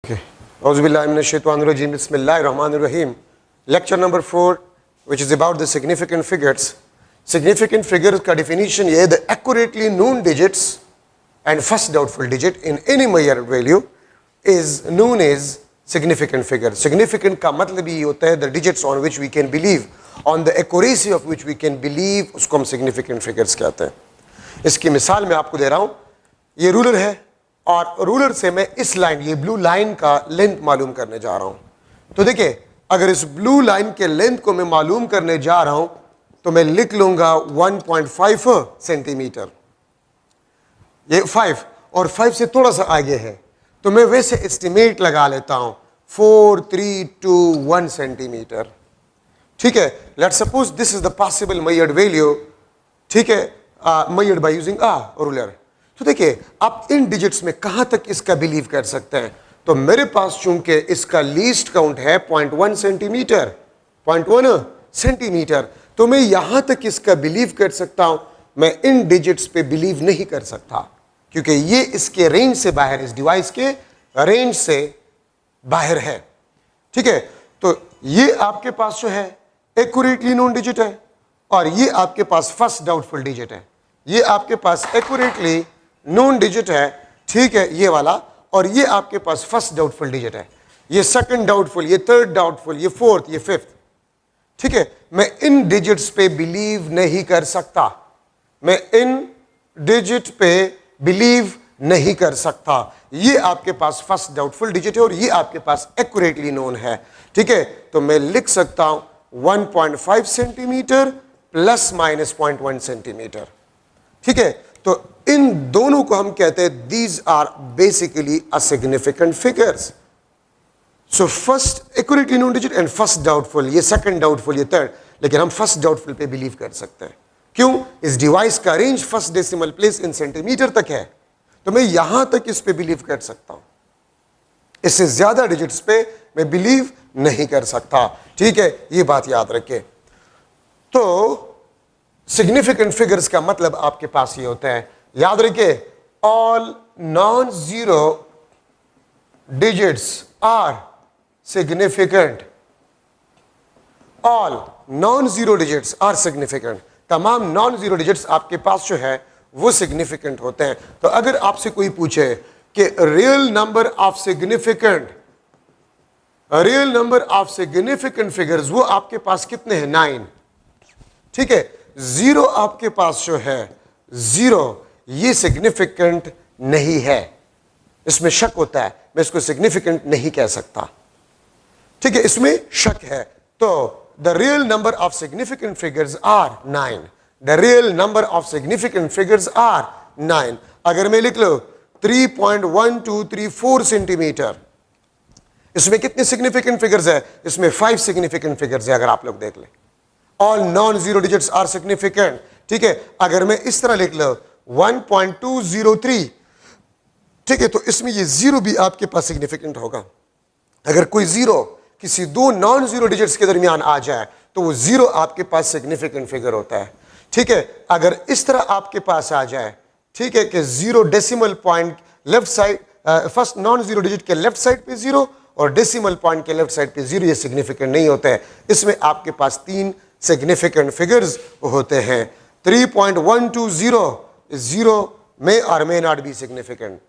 Okay. Auzubillahiminash-shaytanir-rajim. Bismillahir-rahmanir-rahim. Lecture number 4, which is about the significant figures. Significant figures का definition ये the accurately known digits and first doubtful digit in any Mayer value is known as significant figure. Significant का मतलब ये होता है the digits on which we can believe, on the accuracy of which we can believe, उसको हम significant figures कहते हैं. इसकी मिसाल मैं आपको दे रहा हूँ. ये रूलर है और रूलर से मैं इस लाइन, ये ब्लू लाइन का लेंथ मालूम करने जा रहा हूं. तो देखिए, अगर इस ब्लू लाइन के लेंथ को मैं मालूम करने जा रहा हूं तो मैं लिख लूंगा 1.5 सेंटीमीटर. ये 5 और 5 से थोड़ा सा आगे है तो मैं वैसे एस्टिमेट लगा लेता हूं 4321 सेंटीमीटर. ठीक है, let's suppose this is the possible measured value. ठीक है, मेजर्ड बाय यूजिंग रूलर. तो देखिए, आप इन डिजिट्स में कहां तक इसका बिलीव कर सकते हैं. तो मेरे पास चूंकि इसका लीस्ट काउंट है 0.1 सेंटीमीटर, 0.1 सेंटीमीटर, तो मैं यहां तक इसका बिलीव कर सकता हूं. मैं इन डिजिट्स पे बिलीव नहीं कर सकता क्योंकि ये इसके रेंज से बाहर, इस डिवाइस के रेंज से बाहर है. ठीक है, तो ये आपके पास जो है एक्यूरेटली नोन डिजिट है और ये आपके पास फर्स्ट डाउटफुल डिजिट है. ये आपके पास एक्यूरेटली नोन डिजिट है, ठीक है, ये वाला, और ये आपके पास फर्स्ट डाउटफुल डिजिट है. ये सेकंड डाउटफुल, ये थर्ड डाउटफुल, ये फोर्थ, ये फिफ्थ. ठीक है, मैं इन डिजिट्स पे बिलीव नहीं कर सकता. मैं इन डिजिट पे बिलीव नहीं कर सकता. ये आपके पास फर्स्ट डाउटफुल डिजिट है और ये आपके पास एक्यूरेटली नोन है. ठीक है, तो मैं लिख सकता हूं 1.5 सेंटीमीटर प्लस माइनस 0.1 सेंटीमीटर. ठीक है, तो इन दोनों को हम कहते हैं these are basically a significant figures. So first accurately known digit and first doubtful, ये सेकंड डाउटफुल, ये थर्ड. लेकिन हम फर्स्ट डाउटफुल पे बिलीव कर सकते हैं. क्यों? इस डिवाइस का range first decimal place in centimetre तक है, तो मैं यहां तक इस पे बिलीव कर सकता हूं. इससे ज्यादा डिजिट्स पे मैं बिलीव नहीं कर सकता. ठीक है, ये बात याद रखिए. तो सिग्निफिकेंट फिगर्स का मतलब आपके पास ये होता है, याद रखिए, all non zero digits are significant. All non zero digits are significant. तमाम नॉन जीरो डिजिट्स आपके पास जो है वो सिग्निफिकेंट होते हैं. तो अगर आपसे कोई पूछे कि real number of significant figures वो आपके पास कितने हैं? 9. ठीक है, जीरो आपके पास जो है, जीरो, ये सिग्निफिकेंट नहीं है. इसमें शक होता है, मैं इसको सिग्निफिकेंट नहीं कह सकता. ठीक है, इसमें शक है. तो the real number of significant figures are 9. The real number of significant figures are 9. अगर मैं लिख लो 3.1234 सेंटीमीटर, इसमें कितने सिग्निफिकेंट फिगर्स है? इसमें 5 सिग्निफिकेंट फिगर्स है. अगर आप लोग देख लें, all non zero digits are significant. ठीक है, अगर मैं इस तरह लिख लो 1.203, ठीक है, तो इसमें ये जीरो भी आपके पास सिग्निफिकेंट होगा. अगर कोई जीरो किसी दो नॉन जीरो डिजिट्स के दरमियान आ जाए तो वो जीरो आपके पास सिग्निफिकेंट फिगर होता है. ठीक है, अगर इस तरह आपके पास आ जाए, ठीक है, कि zero decimal point left side, first non zero digit के लेफ्ट साइड पे जीरो और डेसिमल पॉइंट के लेफ्ट साइड पे जीरो, ये सिग्निफिकेंट नहीं होता है. इसमें आपके पास 3 सिग्निफिकेंट फिगर्स होते हैं. 3.120 जीरो में और मे नॉट बी सिग्निफिकेंट.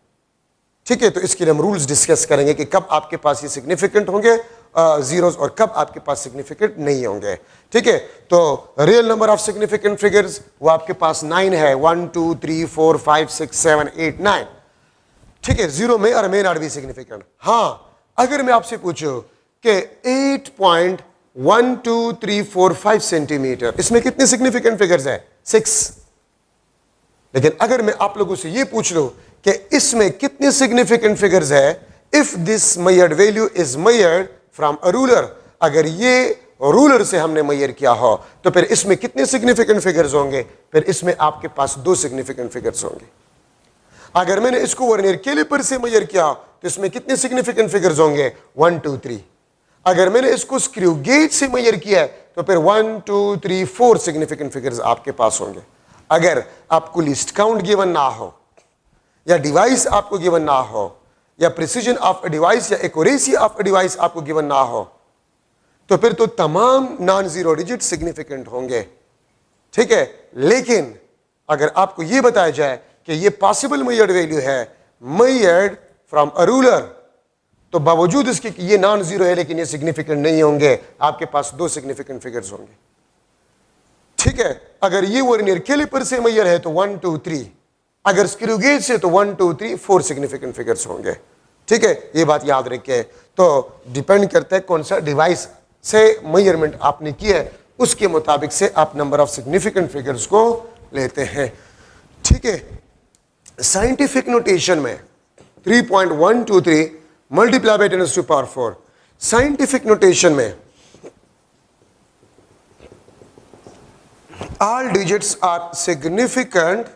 ठीक है, तो इसके लिए हम रूल्स डिस्कस करेंगे कि कब आपके पास ये सिग्निफिकेंट होंगे जीरोस और कब आपके पास सिग्निफिकेंट नहीं होंगे. ठीक है, तो real number of significant figures वो आपके पास 9 है. 1 2 3 4 5 6 7 8 9. ठीक है, जीरो में और मे नॉट बी सिग्निफिकेंट. हाँ, अगर मैं आपसे पूछूं कि 8.12345 सेंटीमीटर, इसमें कितने सिग्निफिकेंट फिगर्स है? 6. लेकिन अगर मैं आप लोगों से ये पूछ लूं कि इसमें कितने सिग्निफिकेंट फिगर्स है, if this measured value is measured from a ruler, अगर ये रूलर से हमने मेजर किया हो तो फिर इसमें कितने सिग्निफिकेंट फिगर्स होंगे? फिर इसमें आपके पास 2 सिग्निफिकेंट फिगर्स होंगे. अगर मैंने इसको वर्नियर कैलिपर से मेजर किया तो इसमें कितने सिग्निफिकेंट फिगर्स होंगे? 1 2 3. अगर मैंने इसको स्क्रू गेज से मेजर किया है तो फिर 1 2 3 4 सिग्निफिकेंट फिगर्स आपके पास होंगे. अगर आपको लिस्ट काउंट गिवन ना हो या डिवाइस आपको गिवन ना हो या प्रिसीजन ऑफ अ डिवाइस या एक्यूरेसी ऑफ अ डिवाइस आपको गिवन ना हो, तो फिर तो तमाम नॉन जीरो डिजिट सिग्निफिकेंट होंगे, ठीक है। लेकिन अगर आपको यह बताया जाए कि यह पॉसिबल मेजर्ड वैल्यू है मेजर्ड फ्रॉम अ रूलर, तो बावजूद इसके कि ये नॉन जीरो है लेकिन ये सिग्निफिकेंट नहीं होंगे, आपके पास दो सिग्निफिकेंट फिगर्स होंगे, ठीक है। अगर ये वर्नियर कैलिपर से मेजर है तो 1 2 3, अगर स्क्रू गेज से तो 1 2 3 4 सिग्निफिकेंट फिगर्स होंगे, ठीक है। ये बात याद रखिए। तो डिपेंड करता है कौन सा डिवाइस से मेजरमेंट आपने किया है, उसके मुताबिक से आप नंबर ऑफ सिग्निफिकेंट फिगर्स को लेते हैं, ठीक है। साइंटिफिक नोटेशन में 3.123 मल्टीप्लाई बाय 10⁴। साइंटिफिक नोटेशन में ऑल डिजिट्स आर सिग्निफिकेंट,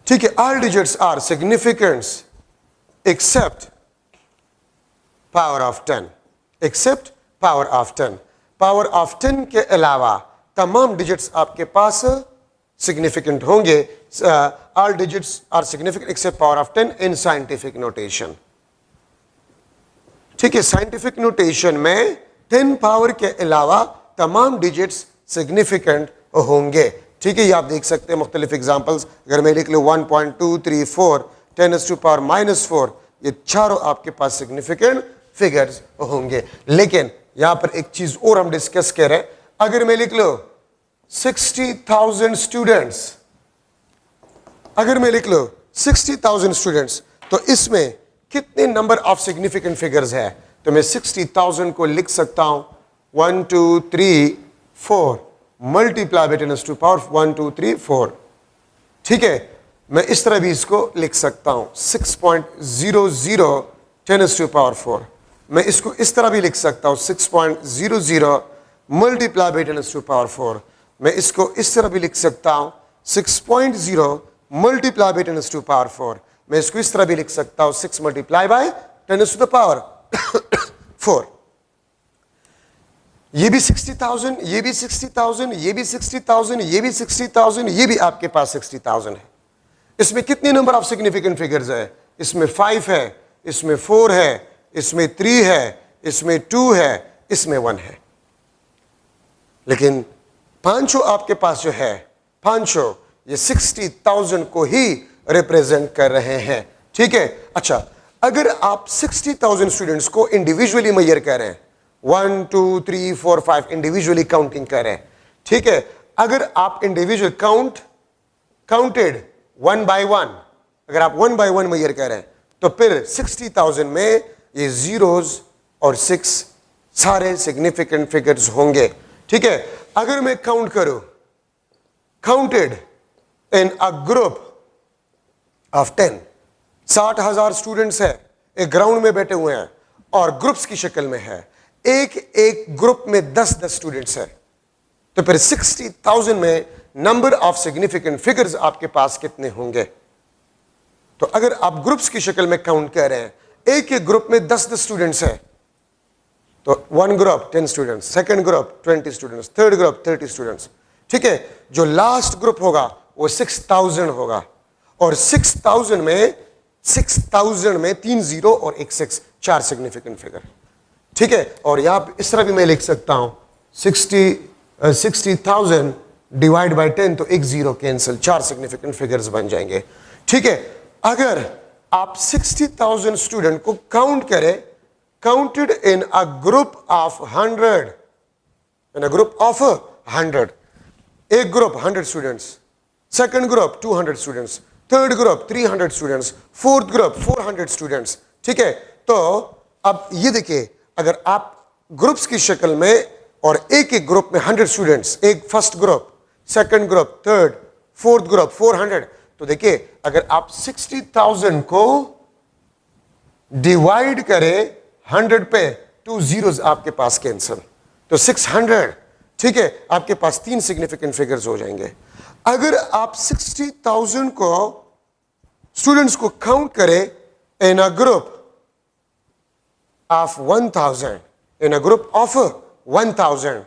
ठीक है, all digits are significant except power of 10, except power of 10। Power of 10 के अलावा तमाम डिजिट्स आपके पास सिग्निफिकेंट होंगे। All digits are significant except power of 10 in scientific notation, ठीक है। साइंटिफिक नोटेशन में 10 पावर के अलावा तमाम डिजिट्स सिग्निफिकेंट होंगे, ठीक है। ये आप देख सकते हैं मुख्तलिफ एग्जाम्पल्स। अगर मैं लिख लूँ 1.234 10⁻⁻⁴, ये चारों आपके पास सिग्निफिकेंट फिगर्स होंगे। लेकिन यहां पर एक चीज और हम डिस्कस कर रहे हैं, अगर मैं लिख लो 60,000 स्टूडेंट्स, अगर मैं लिख लो 60,000 स्टूडेंट्स, तो इसमें कितने नंबर ऑफ सिग्निफिकेंट फिगर्स है? तो मैं 60,000 को लिख सकता हूं 1 2 3 4 मल्टीप्लाई बाय 10⁻⁴ 1 2 3 4, ठीक है। मैं इस तरह भी इसको लिख सकता हूं 6.00 10⁻⁴। मैं इसको इस तरह भी लिख सकता हूं 6.00 मल्टीप्लाई बाय 10⁻⁴। मैं इसको इस तरह भी लिख सकता हूं 6.0 मल्टीप्लाई बाय 10⁻⁴। मैं इसको इस तरह भी लिख सकता हूं 6 मल्टीप्लाई बाय 10⁻⁴। ये भी 60,000, ये भी 60,000, ये भी 60,000, ये भी 60,000, ये भी आपके पास 60,000 है। इसमें कितने नंबर ऑफ सिग्निफिकेंट फिगर्स है? इसमें 5 है, इसमें 4 है, इसमें 3 है, इसमें 2 है, इसमें 1 है। लेकिन पांचों आपके पास जो है, पांचों ये 60,000 को ही रिप्रेजेंट कर रहे हैं, ठीक है। अच्छा, अगर आप 60,000 स्टूडेंट्स को इंडिविजुअली मेजर कर रहे हैं, 1 2 3 4 5 इंडिविजुअली काउंटिंग कर रहे हैं, ठीक है। अगर आप इंडिविजुअल काउंटेड 1 by 1, अगर आप 1 by 1 मेजर कर रहे हैं, तो फिर 60,000 में ये जीरोस और 6 सारे सिग्निफिकेंट फिगर्स होंगे, ठीक है। अगर मैं काउंट करूं counted in a group of 10, 60,000 students है, एक ग्राउंड में बैठे हुए हैं और ग्रुप्स की शक्ल में है, एक एक ग्रुप में 10-10 स्टूडेंट्स है, तो फिर 60,000 में नंबर ऑफ सिग्निफिकेंट फिगर्स आपके पास कितने होंगे? तो अगर आप ग्रुप्स की शक्ल में काउंट कर रहे हैं, एक एक ग्रुप में 10-10 स्टूडेंट्स है, तो 1 group 10 students, second group 20 students, third group 30 students, ठीक है। जो लास्ट ग्रुप होगा वो 6,000 होगा, और 6,000 में 3 जीरो और एक 6, 4 सिग्निफिकेंट फिगर, ठीक है। और यहां पर इस तरह भी मैं लिख सकता हूं 60,000 डिवाइड बाय 10, तो एक जीरो कैंसिल, 4 सिग्निफिकेंट फिगर्स बन जाएंगे, ठीक है। अगर आप 60,000 स्टूडेंट को काउंट करें, counted in a group of 100, in a group of 100, एक group 100 students, second group 200 students, third group 300 students, fourth group 400 students, ठीक है। तो अब ये देखिए, अगर आप ग्रुप्स की शक्ल में और एक एक ग्रुप में 100 स्टूडेंट्स, एक first group, second group, third, fourth group 400, तो देखिए अगर आप 60,000 को डिवाइड करें 100 पे, 2 जीरोस आपके पास कैंसिल, तो 600, ठीक है। आपके पास 3 सिग्निफिकेंट फिगर्स हो जाएंगे। अगर आप 60,000 को स्टूडेंट्स को काउंट करें in a group of 1000, in a group of 1000,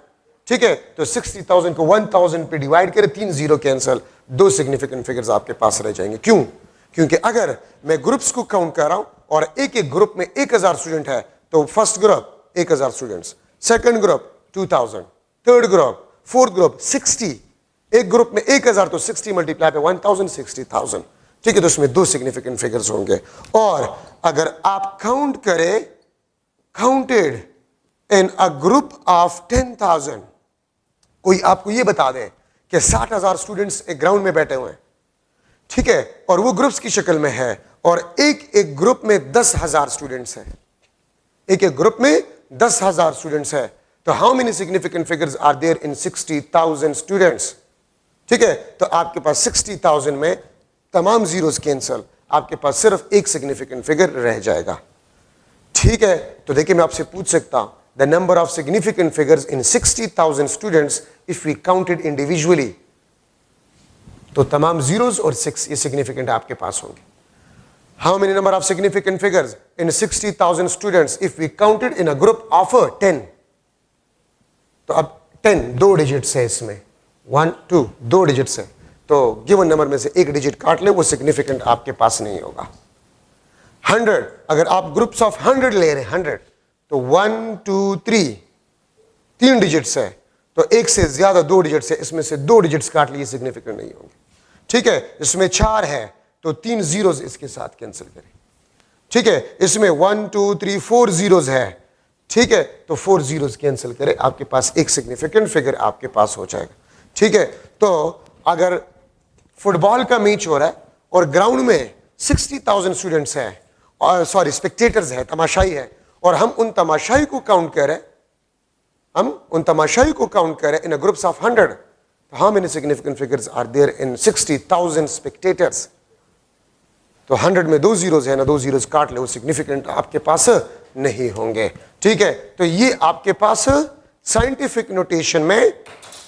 ठीक है, तो 60,000 को 1000 पे डिवाइड करें, 3 जीरो कैंसिल, 2 सिग्निफिकेंट फिगर्स आपके पास रह जाएंगे। क्यों? क्योंकि अगर मैं ग्रुप्स को काउंट कर रहा हूं और एक एक ग्रुप में 1000 स्टूडेंट है, तो first group 1000 students, second group 2000, third group, fourth group 60, एक ग्रुप में 1000 तो 60 मल्टीप्लाई पे 1000, 60,000। ठीक है, तो उसमें 2 सिग्निफिकेंट फिगर्स होंगे। और अगर आप काउंट करें, counted in a group of 10,000, कोई आपको ये बता दे कि 60,000 स्टूडेंट्स एक ग्राउंड में बैठे हुए हैं, ठीक है, और वो ग्रुप्स की शक्ल में है, और एक एक ग्रुप में 10,000 स्टूडेंट्स हैं, एक एक ग्रुप में 10,000 स्टूडेंट्स है, तो how many significant figures are there in 60,000 students? ठीक है, तो आपके पास 60,000 में तमाम जीरोस कैंसल, आपके पास सिर्फ एक सिग्निफिकेंट फिगर रह जाएगा। ठीक है, तो देखिए मैं आपसे पूछ सकता हूं, the number of significant figures in 60,000 students if we counted individually, तो तमाम जीरोस और 6 ये सिग्निफिकेंट आपके पास होंगे। How many number of significant figures in 60,000 students if we counted in a group of 10? तो अब 10 2 डिजिट्स है इसमें, 1 2 2 डिजिट्स है, तो गिवन नंबर में से एक डिजिट काट ले, वो सिग्निफिकेंट आपके पास नहीं होगा। 100, अगर आप ग्रुप्स ऑफ 100 ले रहे हैं, 100, तो 1 2 3 डिजिट्स है, तो एक से ज्यादा 2 डिजिट्स है, इसमें से 2 डिजिट्स काट लिए, सिग्निफिकेंट नहीं होंगे। ठीक है, इसमें 4 है तो 3 जीरोस इसके साथ कैंसिल करें। ठीक है, इसमें 1 2 3 4 जीरोस है, ठीक है, तो 4 जीरोस कैंसिल करें, आपके पास एक सिग्निफिकेंट फिगर आपके पास हो जाएगा। ठीक है, तो अगर फुटबॉल का मैच हो रहा है और ग्राउंड में 60,000 स्टूडेंट्स हैं, और सॉरी स्पेक्टेटर्स हैं, तमाशाई है, और हम उन तमाशाई को काउंट करें, इन अ ग्रुप्स ऑफ 100, तो how many significant figures are there in 60,000 spectators? तो 100 में 2 जीरोस है ना, 2 जीरोस काट ले, वो सिग्निफिकेंट आपके पास नहीं होंगे। ठीक है, तो ये आपके पास साइंटिफिक नोटेशन में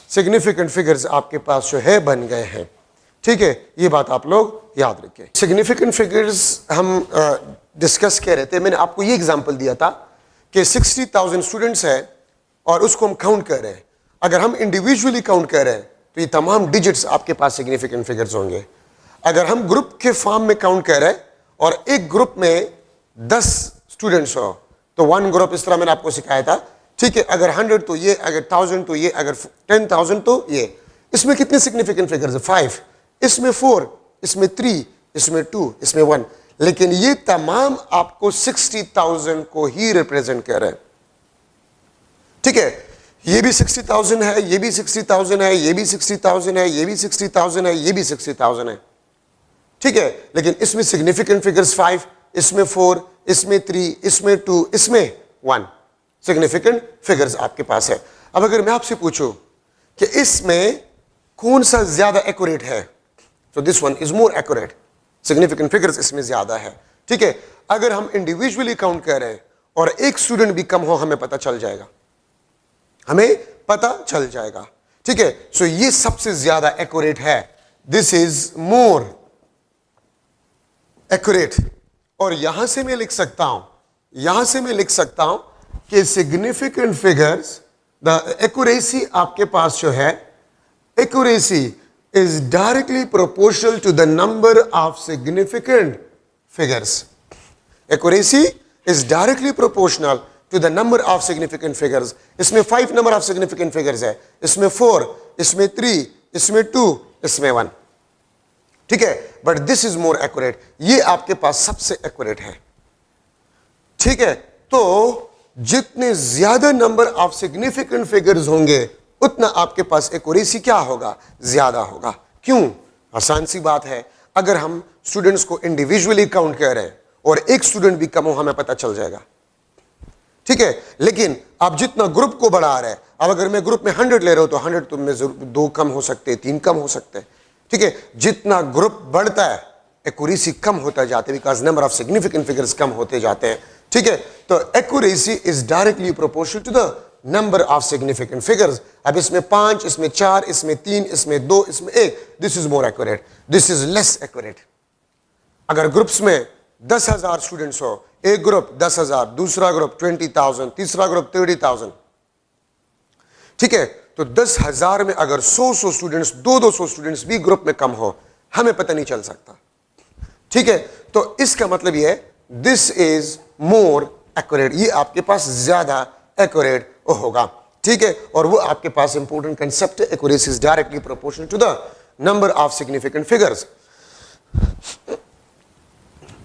सिग्निफिकेंट फिगर्स आपके पास जो है बन गए हैं। ठीक है, ये बात आप लोग याद रखें। सिग्निफिकेंट फिगर्स हम डिस्कस कर रहे थे, मैंने आपको ये एग्जांपल दिया था कि 60,000 स्टूडेंट्स है और उसको हम काउंट कर रहे हैं। अगर हम इंडिविजुअली काउंट कर रहे हैं तो ये तमाम डिजिट्स आपके पास सिग्निफिकेंट फिगर्स होंगे। अगर हम ग्रुप के फॉर्म में काउंट कर रहे हैं और एक ग्रुप में 10 स्टूडेंट्स हो, तो 1 ग्रुप, इस तरह मैंने आपको सिखाया था। ठीक है, अगर 100 तो ये, अगर 1000 तो ये, अगर 10,000 तो ये। इसमें कितने सिग्निफिकेंट फिगर्स है? 5, इसमें 4, इसमें 3, इसमें 2, इसमें 1। लेकिन ये तमाम आपको 60,000 को ही रिप्रेजेंट कर रहे हैं। ठीक है, ये भी 60,000 है, ये भी 60,000 है, ये भी 60,000 है, ये भी 60,000 है, ये भी 60,000 है। ठीक है, लेकिन इसमें सिग्निफिकेंट फिगर्स 5, इसमें 4, इसमें 3, इसमें 2, इसमें 1 सिग्निफिकेंट फिगर्स आपके पास है। अब अगर मैं आपसे पूछूं कि इसमें कौन सा ज्यादा एक्यूरेट है, तो this one is more accurate, significant figures इसमें ज्यादा है। ठीक है, अगर हम इंडिविजुअली काउंट कर रहे हैं और एक स्टूडेंट भी कम हो, हमें पता चल जाएगा, हमें पता चल जाएगा। ठीक है, सो ये सबसे ज्यादा एक्यूरेट है, दिस इज मोर एक्यूरेट। और यहां से मैं लिख सकता हूं, कि सिग्निफिकेंट फिगर्स, द एक्यूरेसी आपके पास जो है, accuracy is directly proportional to the number of significant figures. Accuracy is directly proportional to the number of significant figures. इसमें 5 नंबर ऑफ सिग्निफिकेंट फिगर्स है, इसमें 4, इसमें 3, इसमें 2, इसमें 1। ठीक है, but this is more accurate, ये आपके पास सबसे एक्यूरेट है। ठीक है, तो जितने ज्यादा नंबर ऑफ सिग्निफिकेंट फिगर्स होंगे उतना आपके पास एक्यूरेसी क्या होगा? ज्यादा होगा। क्यों? आसान सी बात है, अगर हम स्टूडेंट्स को इंडिविजुअली काउंट कर रहे हैं और एक स्टूडेंट भी कम हो, हमें पता चल जाएगा। ठीक है, लेकिन आप जितना ग्रुप को बढ़ा रहे हैं, अब अगर मैं ग्रुप में 100 ले रहा हूं तो 100 तो में 2 कम हो सकते हैं, 3 कम हो सकते हैं। ठीक है, जितना ग्रुप बढ़ता है एक्यूरेसी कम होता जाता है, because number of significant figures कम होते जाते हैं। ठीक है, तो accuracy is directly proportional to the number of significant figures. अब इसमें 5, इसमें 4, इसमें 3, इसमें 2, इसमें 1, this is more accurate, this is less accurate. अगर ग्रुप्स में 10,000 स्टूडेंट्स हो, एक ग्रुप 10,000, दूसरा ग्रुप 20,000, तीसरा ग्रुप 30,000। ठीक है, तो 10,000 में अगर 100 स्टूडेंट्स, 200 स्टूडेंट्स भी ग्रुप में कम हो, हमें पता नहीं चल सकता। ठीक है, तो इसका मतलब ये है दिस इज मोर एक्यूरेट, ये आपके पास ज्यादा एक्यूरेट होगा, ठीक है। और वो आपके पास इंपॉर्टेंट कंसेप्ट है, accuracy is directly proportional to the number of significant figures.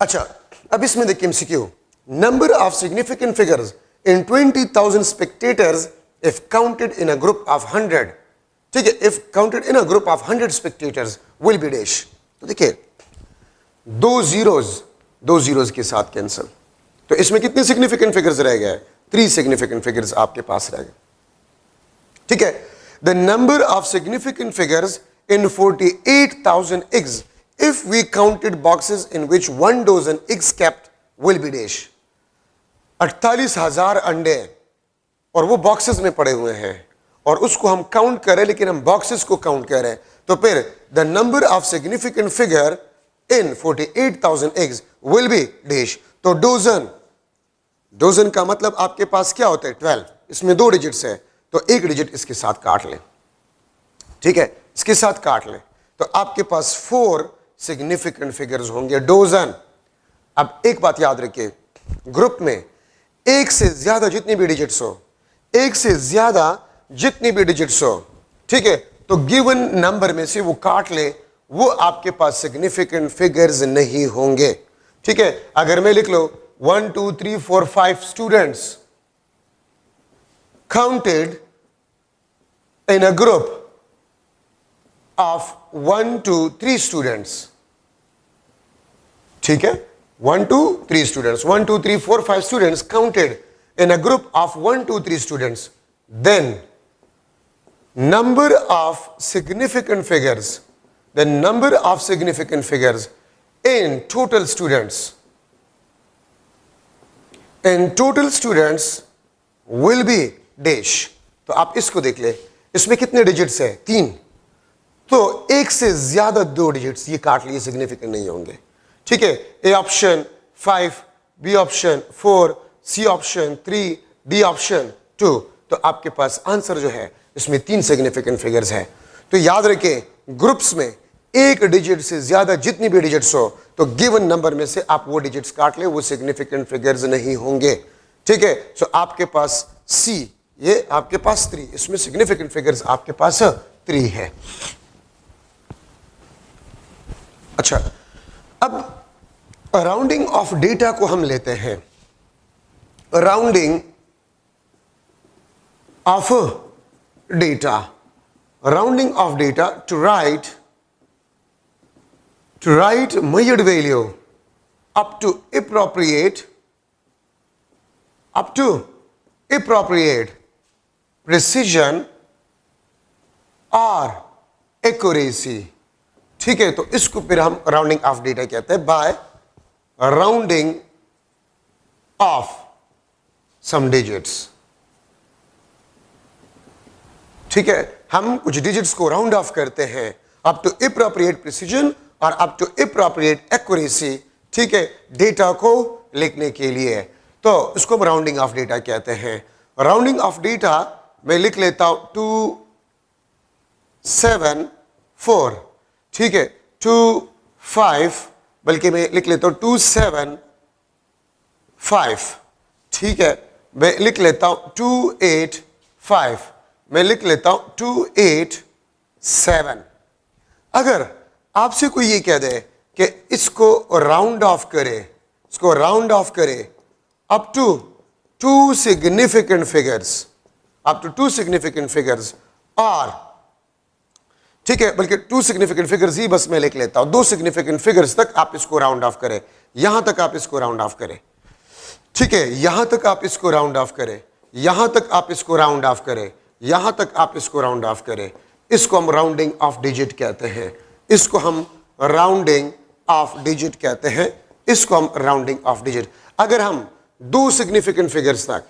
अच्छा, अब इसमें देखिए MCQ, number of significant figures in 20,000 spectators if counted in a group of 100, ठीक है, if counted in a group of 100 spectators will be dash. तो देखिए दो zeros के साथ कैंसिल, तो इसमें कितने सिग्निफिकेंट फिगर्स रह गए? 3 सिग्निफिकेंट फिगर्स आपके पास रह गए, ठीक है। The number of significant figures in 48,000 eggs if we counted boxes in which 1 dozen eggs kept will be dash। 48,000 अंडे और वो बॉक्सेस में पड़े हुए हैं और उसको हम काउंट कर रहे हैं, लेकिन हम बॉक्सेस को काउंट कर रहे हैं, तो फिर the number of significant figure in 48,000 eggs will be dash। तो डोजन का मतलब आपके पास क्या होता है? 12। इसमें 2 डिजिट्स है, तो 1 डिजिट इसके साथ काट लें, ठीक है, इसके साथ काट लें, तो आपके पास 4 सिग्निफिकेंट फिगर्स होंगे, डोजन। अब एक बात याद रखिए, ग्रुप में एक से ज्यादा जितनी भी डिजिट्स हो, एक से ज्यादा जितनी भी डिजिट्स हो, ठीक है, तो गिवन नंबर में से वो काट ले, वो आपके पास सिग्निफिकेंट फिगर्स नहीं होंगे, ठीक है। अगर मैं लिख लो 1 2 3 4 5 students counted in a group of 1 2 3 students, ठीक है, 1 2 3 students, 1 2 3 4 5 students counted in a group of 1 2 3 students, then number of significant figures, the number of significant figures in total students will be dash। तो आप इसको देख ले, इसमें कितने digits है? 3, तो एक से ज्यादा 2 डिजिट्स ये काट लिए, सिग्निफिकेंट नहीं होंगे, ठीक है। A option 5, B option 4, C option 3, D option 2, तो आपके पास आंसर जो है इसमें 3 सिग्निफिकेंट फिगर्स है। तो याद रखें, ग्रुप्स में एक डिजिट से ज्यादा जितनी भी डिजिट्स हो, तो गिवन नंबर में से आप वो डिजिट्स काट ले, वो सिग्निफिकेंट फिगर्स नहीं होंगे, ठीक है। सो आपके पास सी, ये आपके पास 3, इसमें सिग्निफिकेंट फिगर्स आपके पास 3 है। अच्छा, अब राउंडिंग ऑफ डेटा को हम लेते हैं, rounding off data, rounding off data to write measured value up to appropriate precision or accuracy, ठीक है। तो इसको फिर हम राउंडिंग ऑफ डेटा कहते हैं, bye rounding of some digits, ठीक है। हम कुछ डिजिट्स को राउंड ऑफ करते हैं अप टू एप्रोप्रिएट प्रिसीजन और अप टू एप्रोप्रिएट एक्यूरेसी, ठीक है, डेटा को लिखने के लिए, तो इसको हम राउंडिंग ऑफ डेटा कहते हैं। राउंडिंग ऑफ डेटा मैं लिख लेता हूं 274, ठीक है, 25, बल्कि मैं लिख लेता हूं 275, ठीक है, मैं लिख लेता हूं 285, मैं लिख लेता हूं 287। अगर आपसे कोई ये कह दे कि इसको राउंड ऑफ करे, इसको राउंड ऑफ करे up to 2 significant figures, up to 2 significant figures, और ठीक है, बल्कि 2 सिग्निफिकेंट फिगर्स ही बस मैं लिख लेता हूं, 2 सिग्निफिकेंट फिगर्स तक आप इसको राउंड ऑफ करें, यहां तक आप इसको राउंड ऑफ करें, ठीक है, यहां तक आप इसको राउंड ऑफ करें, यहां तक आप इसको राउंड ऑफ करें, यहां तक आप इसको राउंड ऑफ करें, इसको हम राउंडिंग ऑफ डिजिट कहते हैं, इसको हम राउंडिंग ऑफ डिजिट कहते हैं, इसको हम राउंडिंग ऑफ डिजिट। अगर हम 2 सिग्निफिकेंट फिगर्स तक,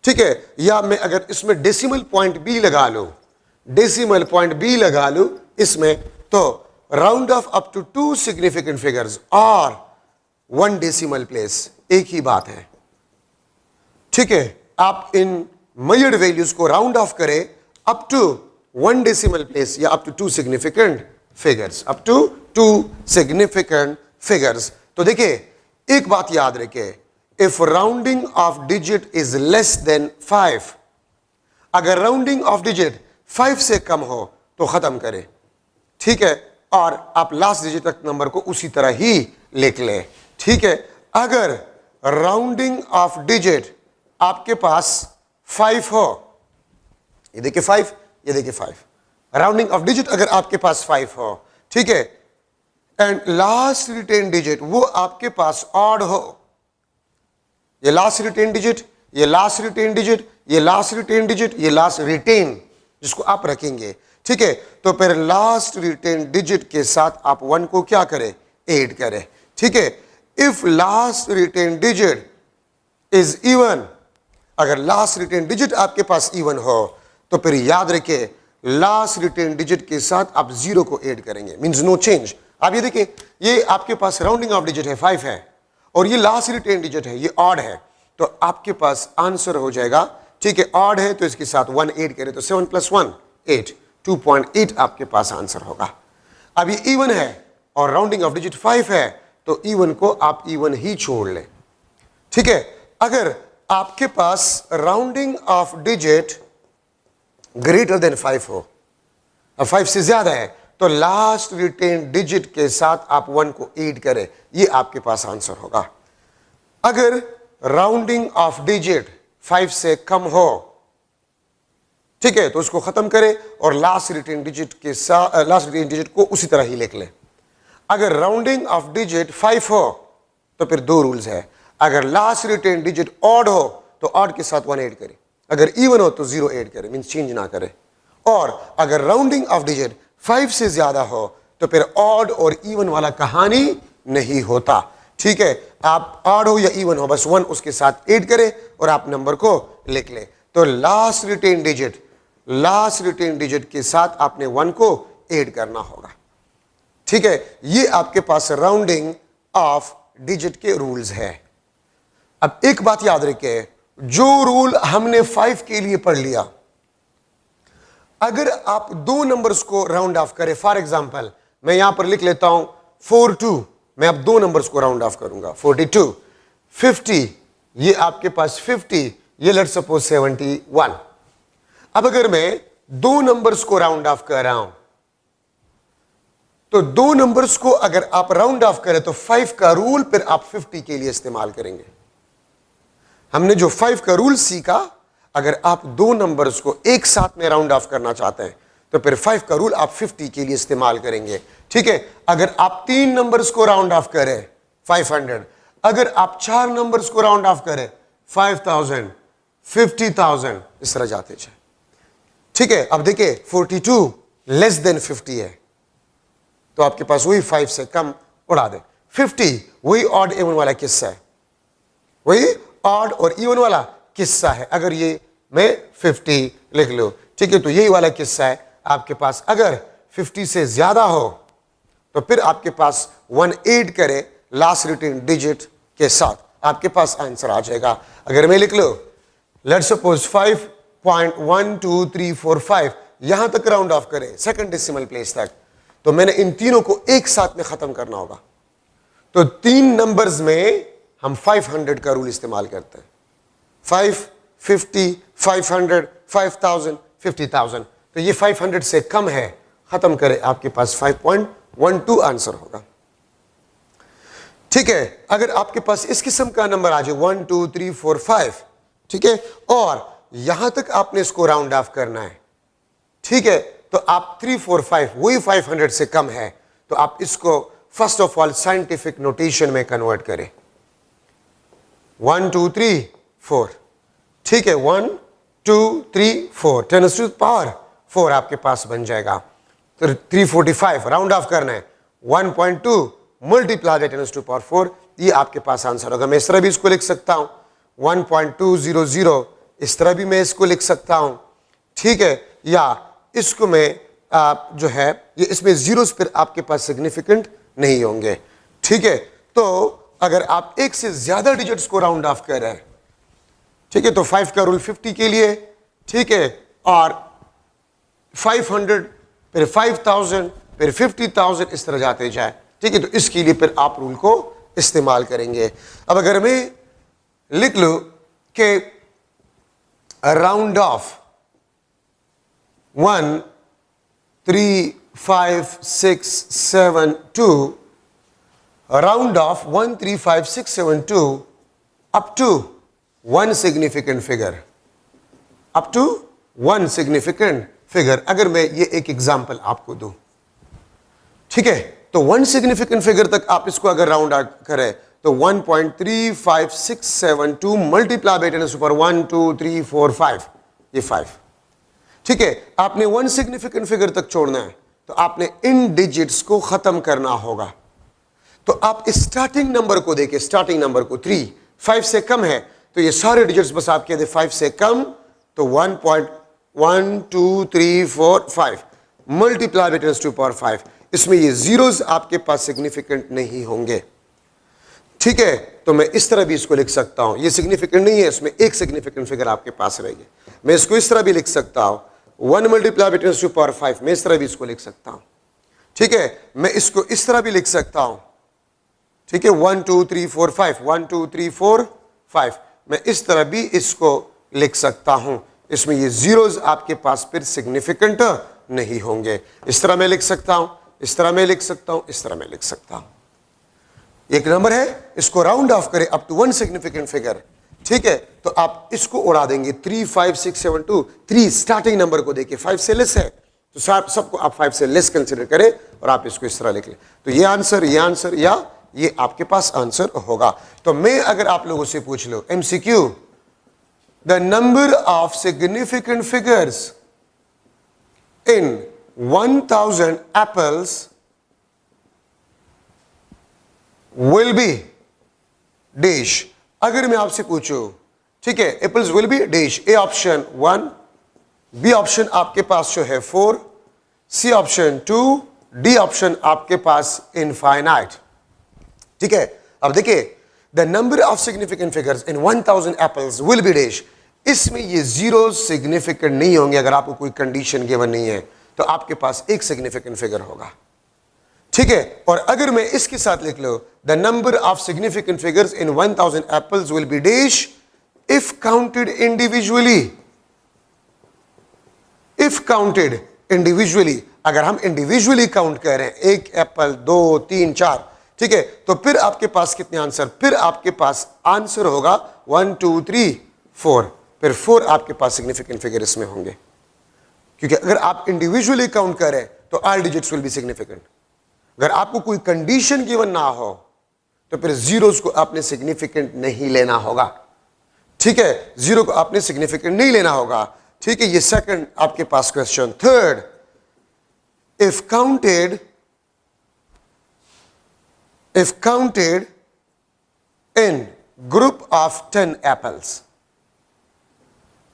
ठीक है, या मैं अगर इसमें डेसिमल पॉइंट भी लगा लूं, डेसिमल पॉइंट भी लगा लूं इसमें, तो round off up to 2 significant figures और 1 डेसिमल प्लेस, एक ही बात है, ठीक है। आप इन मेजर्ड वैल्यूज को राउंड ऑफ करें अप टू 1 डेसिमल प्लेस या up to 2 significant figures, up to 2 significant figures. तो देखिए एक बात याद रखिए, if rounding off digit is less than 5, अगर राउंडिंग ऑफ डिजिट 5 से कम हो तो खत्म करें, ठीक है, और आप लास्ट डिजिट तक नंबर को उसी तरह ही लिख लें, ठीक है। अगर राउंडिंग ऑफ डिजिट आपके पास 5 हो, ये देखिए 5, ये देखिए 5, राउंडिंग ऑफ डिजिट अगर आपके पास 5 हो, ठीक है, एंड लास्ट रिटेन डिजिट वो आपके पास ऑड हो, ये लास्ट रिटेन डिजिट, ये लास्ट रिटेन डिजिट, ये लास्ट रिटेन डिजिट, ये लास्ट रिटेन जिसको आप रखेंगे, ठीक है, तो फिर लास्ट रिटेन डिजिट के साथ आप 1 को क्या करें, ऐड करें, ठीक है। If last retained digit is even, अगर लास्ट रिटेन डिजिट आपके पास इवन हो तो फिर याद रखिए लास्ट रिटेन डिजिट के साथ आप 0 को ऐड करेंगे, मींस नो चेंज। आप ये देखिए, ये आपके पास राउंडिंग ऑफ डिजिट है 5 है और ये लास्ट रिटेन डिजिट है, ये ऑड है, तो आपके पास आंसर हो जाएगा, ठीक है, ऑड है तो इसके साथ 1 ऐड करें तो 7 + 1 8, 2.8 आपके पास आंसर होगा। अब ये इवन है और राउंडिंग ऑफ डिजिट 5 है तो इवन को आप इवन ही छोड़ लें, ठीक है। अगर आपके पास rounding off digit greater than 5 हो, अब 5 से ज्यादा है, तो लास्ट रिटेन डिजिट के साथ आप 1 को ऐड करें, ये आपके पास आंसर होगा। अगर राउंडिंग ऑफ डिजिट 5 से कम हो, ठीक है, तो उसको खत्म करें और लास्ट रिटेन डिजिट के साथ लास्ट रिटेन डिजिट को उसी तरह ही लिख लें। अगर राउंडिंग ऑफ डिजिट 5 हो तो फिर 2 रूल्स है, अगर लास्ट रिटेन डिजिट ऑड हो तो ऑड के साथ 1 ऐड करें, अगर इवन हो तो 0 ऐड करें, मींस चेंज ना करें, और अगर राउंडिंग ऑफ डिजिट 5 से ज्यादा हो तो फिर ऑड और इवन वाला कहानी नहीं होता, ठीक है। आप ऑड हो या इवन हो बस 1 उसके साथ ऐड करें और आप नंबर को लिख लें। तो लास्ट रिटेन डिजिट के साथ आपने 1 को ऐड करना होगा, ठीक है। ये आपके पास राउंडिंग ऑफ डिजिट के रूल्स है। अब एक बात याद रखिए, जो रूल हमने 5 के लिए पढ़ लिया, अगर आप 2 नंबर्स को राउंड ऑफ करें, फॉर एग्जांपल मैं यहां पर लिख लेता हूं 42, मैं अब 2 नंबर्स को राउंड ऑफ करूंगा, 42, 50, ये आपके पास 50, ये लेट्स सपोज 71। अब अगर मैं 2 नंबर्स को राउंड ऑफ कर रहा हूं तो 2 नंबर्स को अगर आप राउंड ऑफ करें तो 5 का रूल फिर आप 50 के लिए इस्तेमाल करेंगे। हमने जो 5 का रूल सीखा, अगर आप 2 नंबर्स को एक साथ में राउंड ऑफ करना चाहते हैं तो फिर 5 का रूल आप 50 के लिए इस्तेमाल करेंगे, ठीक है। अगर आप 3 नंबर्स को राउंड ऑफ करें 500, अगर आप 4 नंबर्स को राउंड ऑफ करें 5000, 50,000, इस तरह जाते जाए, ठीक है। अब देखिए 42 लेस देन 50 है तो आपके पास वही 5 से कम उड़ा दे, 50 वही ऑड इवन वाला किस्सा है, वही ऑड और इवन वाला किस्सा है। अगर ये मैं 50 लिख लो, ठीक है, तो यही वाला किस्सा है आपके पास। अगर 50 से ज्यादा हो तो फिर आपके पास 1 ऐड करे लास्ट रिटेन डिजिट के साथ, आपके पास आंसर आ जाएगा। अगर मैं लिख लो लेट्स सपोज 5.12345, यहां तक राउंड ऑफ करें सेकंड डेसिमल प्लेस तक, तो मैंने इन तीनों को एक साथ में खत्म करना होगा। तो 3 नंबर्स में हम 500 का रूल इस्तेमाल करते हैं, 5, 50, 500, 5000, 50,000, तो ये 500 से कम है, खत्म करें, आपके पास 5.12 आंसर होगा, ठीक है। अगर आपके पास इस किस्म का नंबर आ जाए 1 2 3 4 5, ठीक है, और यहां तक आपने इसको राउंड ऑफ करना है, ठीक है, तो आप 3 4 5 वही 500 से कम है तो आप इसको first of all scientific notation में कन्वर्ट करें, 1 2 3 4, ठीक है, 1 2 3 4, 10 टू पावर 4 आपके पास बन जाएगा। तो 345 राउंड ऑफ करना है, 1.2 मल्टीप्लाई बाय 10 टू पावर 4, ये आपके पास आंसर होगा। मैं इस तरह भी इसको लिख सकता हूं 1.200, इस तरह भी मैं इसको लिख सकता हूं, ठीक है, या इसको मैं जो है ये इसमें जीरोस फिर आपके पास सिग्निफिकेंट नहीं होंगे, ठीक है। तो अगर आप एक से ज्यादा डिजिट्स को राउंड ऑफ कर रहे हैं, ठीक है, तो 5 का रूल 50 के लिए, ठीक है, और 500 फिर 5000 फिर 50,000 इस तरह जाते जाए, ठीक है, तो इसके लिए फिर आप रूल को इस्तेमाल करेंगे। अब अगर मैं लिख लूं कि round off 1 3 5 6 7 2, round off 1 3 5 6 7 2 up to one significant figure, up to one significant figure. अगर मैं ये एक एग्जांपल आपको दूं, ठीक है, तो वन सिग्निफिकेंट फिगर तक आप इसको अगर राउंड आउट करें तो 1.35672 मल्टीप्लाई बाय 10 सुपर 1 2 3 4 5, ये 5, ठीक है। आपने वन सिग्निफिकेंट फिगर तक छोड़ना है तो आपने इन डिजिट्स को खत्म करना होगा। तो आप स्टार्टिंग नंबर को देखिए, स्टार्टिंग नंबर को 3 5 से कम है तो ये सारे डिजिट्स बस आप कहते 5 से कम, तो 1.1 2 3 4 5 मल्टीप्लाई बाय 10 टू पावर 5, इसमें ये जीरोस आपके पास सिग्निफिकेंट नहीं होंगे, ठीक है। तो मैं इस तरह भी इसको लिख सकता हूं, ये सिग्निफिकेंट नहीं है, इसमें एक सिग्निफिकेंट फिगर आपके पास रहेगी। मैं इसको इस तरह भी लिख सकता हूं 1 मल्टीप्लाई बाय 10 टू पावर 5, मैं इस तरह भी इसको लिख सकता हूं, ठीक है। मैं इसको इस तरह भी लिख सकता हूं, ठीक है, 1 2 3 4 5 1 2 3 4 5, मैं इस तरह भी इसको लिख सकता हूं। इसमें ये जीरोस आपके पास फिर सिग्निफिकेंट नहीं होंगे। इस तरह मैं लिख सकता हूं, इस तरह मैं लिख सकता हूं, इस तरह मैं लिख सकता हूं। एक नंबर है, इसको राउंड ऑफ करें up to one significant figure, ठीक है, तो आप इसको उड़ा देंगे 3 5 6 7 2, 3 स्टार्टिंग नंबर को देखिए 5 से लेस है तो सबको आप 5 से लेस कंसिडर करें और आप इसको इस तरह लिख लें, तो ये आंसर या ये आपके पास आंसर होगा। तो मैं अगर आप लोगों से पूछ लो MCQ, the number of significant figures in 1000 apples will be dash. अगर मैं आपसे पूछूं, ठीक है, apples will be dash, A option 1, B option आपके पास जो है 4, सी ऑप्शन 2, डी ऑप्शन आपके पास इनफाइनाइट, ठीक है। अब देखिए, the number of significant figures in 1000 apples will be dash, इसमें ये जीरो सिग्निफिकेंट नहीं होंगे। अगर आपको कोई कंडीशन गिवन नहीं है तो आपके पास एक सिग्निफिकेंट फिगर होगा, ठीक है। और अगर मैं इसके साथ लिख लो the number of significant figures in 1000 apples will be dash if counted individually, if counted individually, अगर हम इंडिविजुअली काउंट कर रहे हैं 1 एप्पल 2 3 4, ठीक है, तो फिर आपके पास कितने आंसर, फिर आपके पास आंसर होगा 1 2 3 4, फिर 4 आपके पास सिग्निफिकेंट फिगर इसमें होंगे, क्योंकि अगर आप इंडिविजुअली काउंट करें तो all digits will be significant. अगर आपको कोई कंडीशन गिवन ना हो तो फिर जीरोस को आपने सिग्निफिकेंट नहीं लेना होगा, ठीक है, जीरो को आपने सिग्निफिकेंट नहीं लेना होगा, ठीक है। ये सेकंड आपके पास question. Third, if counted in group of 10 apples,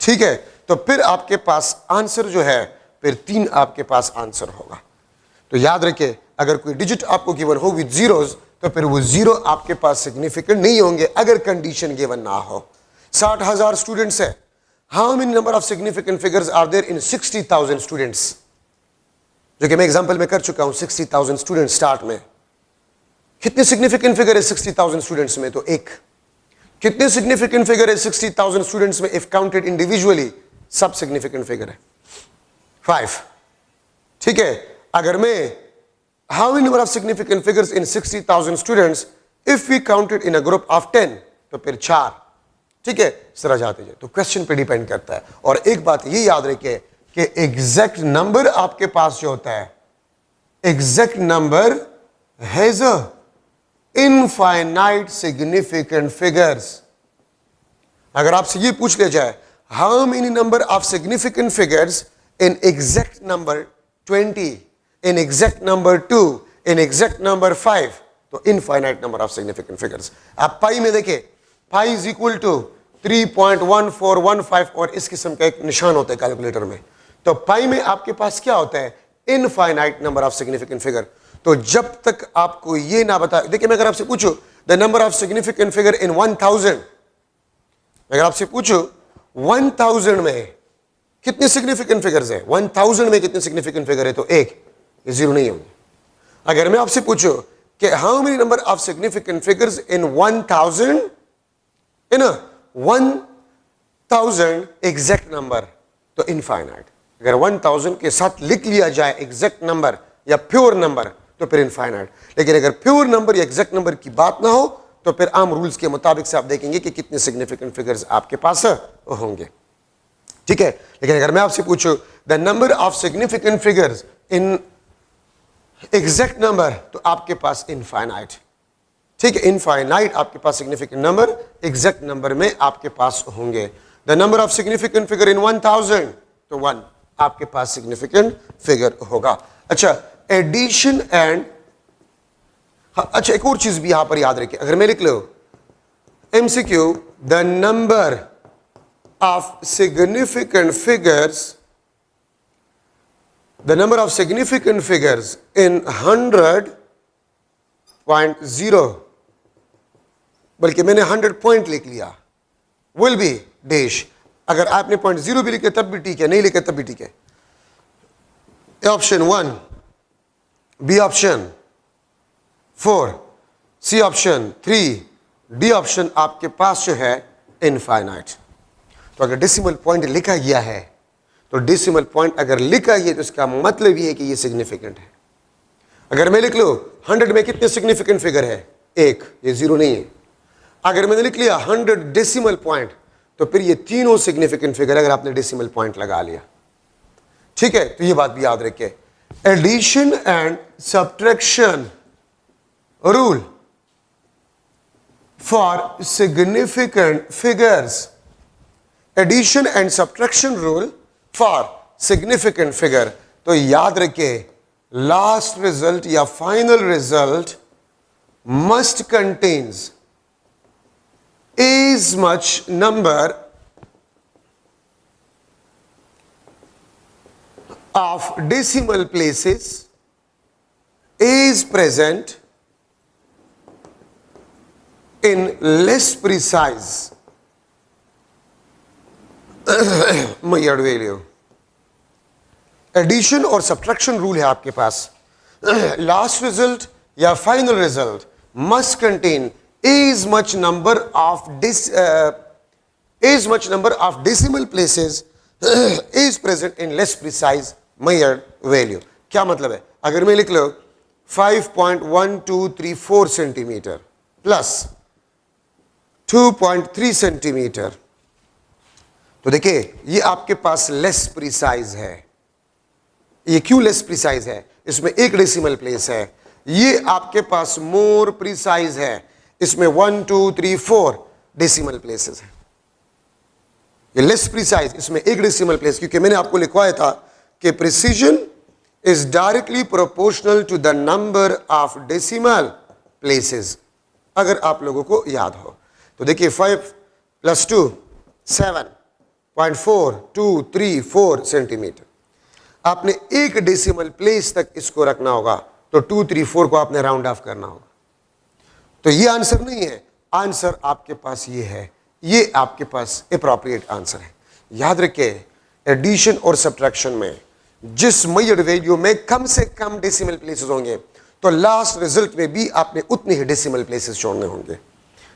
ठीक है, तो फिर आपके पास आंसर जो है फिर 3 आपके पास आंसर होगा। तो याद रखिए, अगर कोई डिजिट आपको गिवन हो विद जीरोस तो फिर वो जीरो आपके पास सिग्निफिकेंट नहीं होंगे अगर कंडीशन गिवन ना हो। 60,000 स्टूडेंट्स है, how many number of significant figures are there in 60,000 students, जो कि मैं एग्जांपल में कर चुका हूं। 60,000 स्टूडेंट्स स्टार्ट में, कितने सिग्निफिकेंट फिगर है 60,000 स्टूडेंट्स में, तो एक। कितने सिग्निफिकेंट फिगर है 60,000 स्टूडेंट्स में इफ काउंटेड इंडिविजुअली, सब सिग्निफिकेंट फिगर है 5, ठीक है। अगर मैं how many number of significant figures in 60,000 students if we counted in a group of 10, तो फिर 4, ठीक है, इस तरह जाते जाए। तो क्वेश्चन पे डिपेंड करता है। और एक बात ये याद रखिए कि एग्जैक्ट नंबर आपके पास जो होता है, exact number has a infinite significant figures. अगर आपसे ये पूछ लिया जाए how many number of significant figures in exact number 20, in exact number 2, in exact number 5, तो infinite number of significant figures. आप पाई में देखिए, पाई इज इक्वल टू 3.1415 और इस किस्म का एक निशान होता है कैलकुलेटर में। तो पाई में आपके पास क्या होता है, infinite number of significant figure. तो जब तक आपको ये ना बता, देखिए मैं अगर आपसे पूछूं the number of significant figure in 1000, अगर आपसे पूछूं 1000 में कितने सिग्निफिकेंट फिगर्स हैं, 1000 में कितने सिग्निफिकेंट फिगर है, तो एक, ये जीरो नहीं होंगे। अगर मैं आपसे पूछूं कि how many number of significant figures in 1000, in 1000 exact number, तो इनफाइनाइट। अगर 1000 के साथ लिख लिया जाए एग्जैक्ट नंबर या प्योर नंबर तो फिर इनफाइनाइट। लेकिन अगर प्योर नंबर या एग्जैक्ट नंबर की बात ना हो तो फिर आम रूल्स के मुताबिक से आप देखेंगे कि कितने सिग्निफिकेंट फिगर्स आपके पास होंगे, ठीक है। लेकिन अगर मैं आपसे पूछूं the number of significant figures in exact number, तो आपके पास इनफाइनाइट, ठीक है, इनफाइनाइट आपके पास सिग्निफिकेंट नंबर एग्जैक्ट नंबर में आपके पास होंगे। The number of significant figure in 1000, तो 1 आपके पास सिग्निफिकेंट फिगर होगा। अच्छा, एडिशन एंड, अच्छा एक और चीज भी यहां पर याद रखिए, अगर मैं लिख लो MCQ the number of significant figures, the number of significant figures in 100.0, बल्कि मैंने 100 पॉइंट लिख लिया, will be dash। अगर आपने 0.0 भी लिखे तब भी ठीक है, नहीं लिखे तब भी ठीक है। Option 1, B option 4, C option 3, D option आपके पास जो है इनफाइनाइट। तो अगर डेसिमल पॉइंट लिखा गया है तो डेसिमल पॉइंट अगर लिखा है तो इसका मतलब ये है कि ये सिग्निफिकेंट है। अगर मैं लिख लो 100 में कितने सिग्निफिकेंट फिगर है, 1, ये 0 नहीं है। अगर मैंने लिख लिया 100 डेसिमल पॉइंट तो फिर ये तीनों सिग्निफिकेंट फिगर अगर आपने डेसिमल पॉइंट लगा लिया, ठीक है। तो ये बात भी याद रखिए, addition and subtraction rule for significant figures, addition and subtraction rule for significant figure. तो याद रखिए लास्ट रिजल्ट या final result must contains as much number of decimal places is present in less precise measured value। Addition और subtraction rule है आपके पास, last result या final result must contain as much number of decimal places is present in less precise measured value। क्या मतलब है, अगर मैं लिख लो 5.1234 सेंटीमीटर प्लस 2.3 सेंटीमीटर, तो देखिए ये आपके पास लेस प्रिसाइज है। ये क्यों लेस प्रिसाइज है, इसमें एक डेसिमल प्लेस है। ये आपके पास मोर प्रिसाइज है, इसमें 1 2 3 4 डेसिमल प्लेसेस है। ये लेस प्रिसाइज, इसमें एक डेसिमल प्लेस, क्योंकि मैंने आपको लिखवाया था कि precision is directly proportional to the number of decimal places, अगर आप लोगों को याद हो तो देखिए 5 + 2 7.4234 सेंटीमीटर। आपने एक डेसिमल प्लेस तक इसको रखना होगा, तो 2 3 4 को आपने राउंड ऑफ करना होगा। तो ये आंसर नहीं है, आंसर आपके पास ये है, ये आपके पास एप्रोप्रिएट आंसर है। याद रखिए एडिशन और सब्ट्रैक्शन में जिस मेजर्ड वैल्यू में कम से कम डेसिमल प्लेसेस होंगे तो लास्ट रिजल्ट में भी आपने उतने ही डेसिमल प्लेसेस छोड़ने होंगे।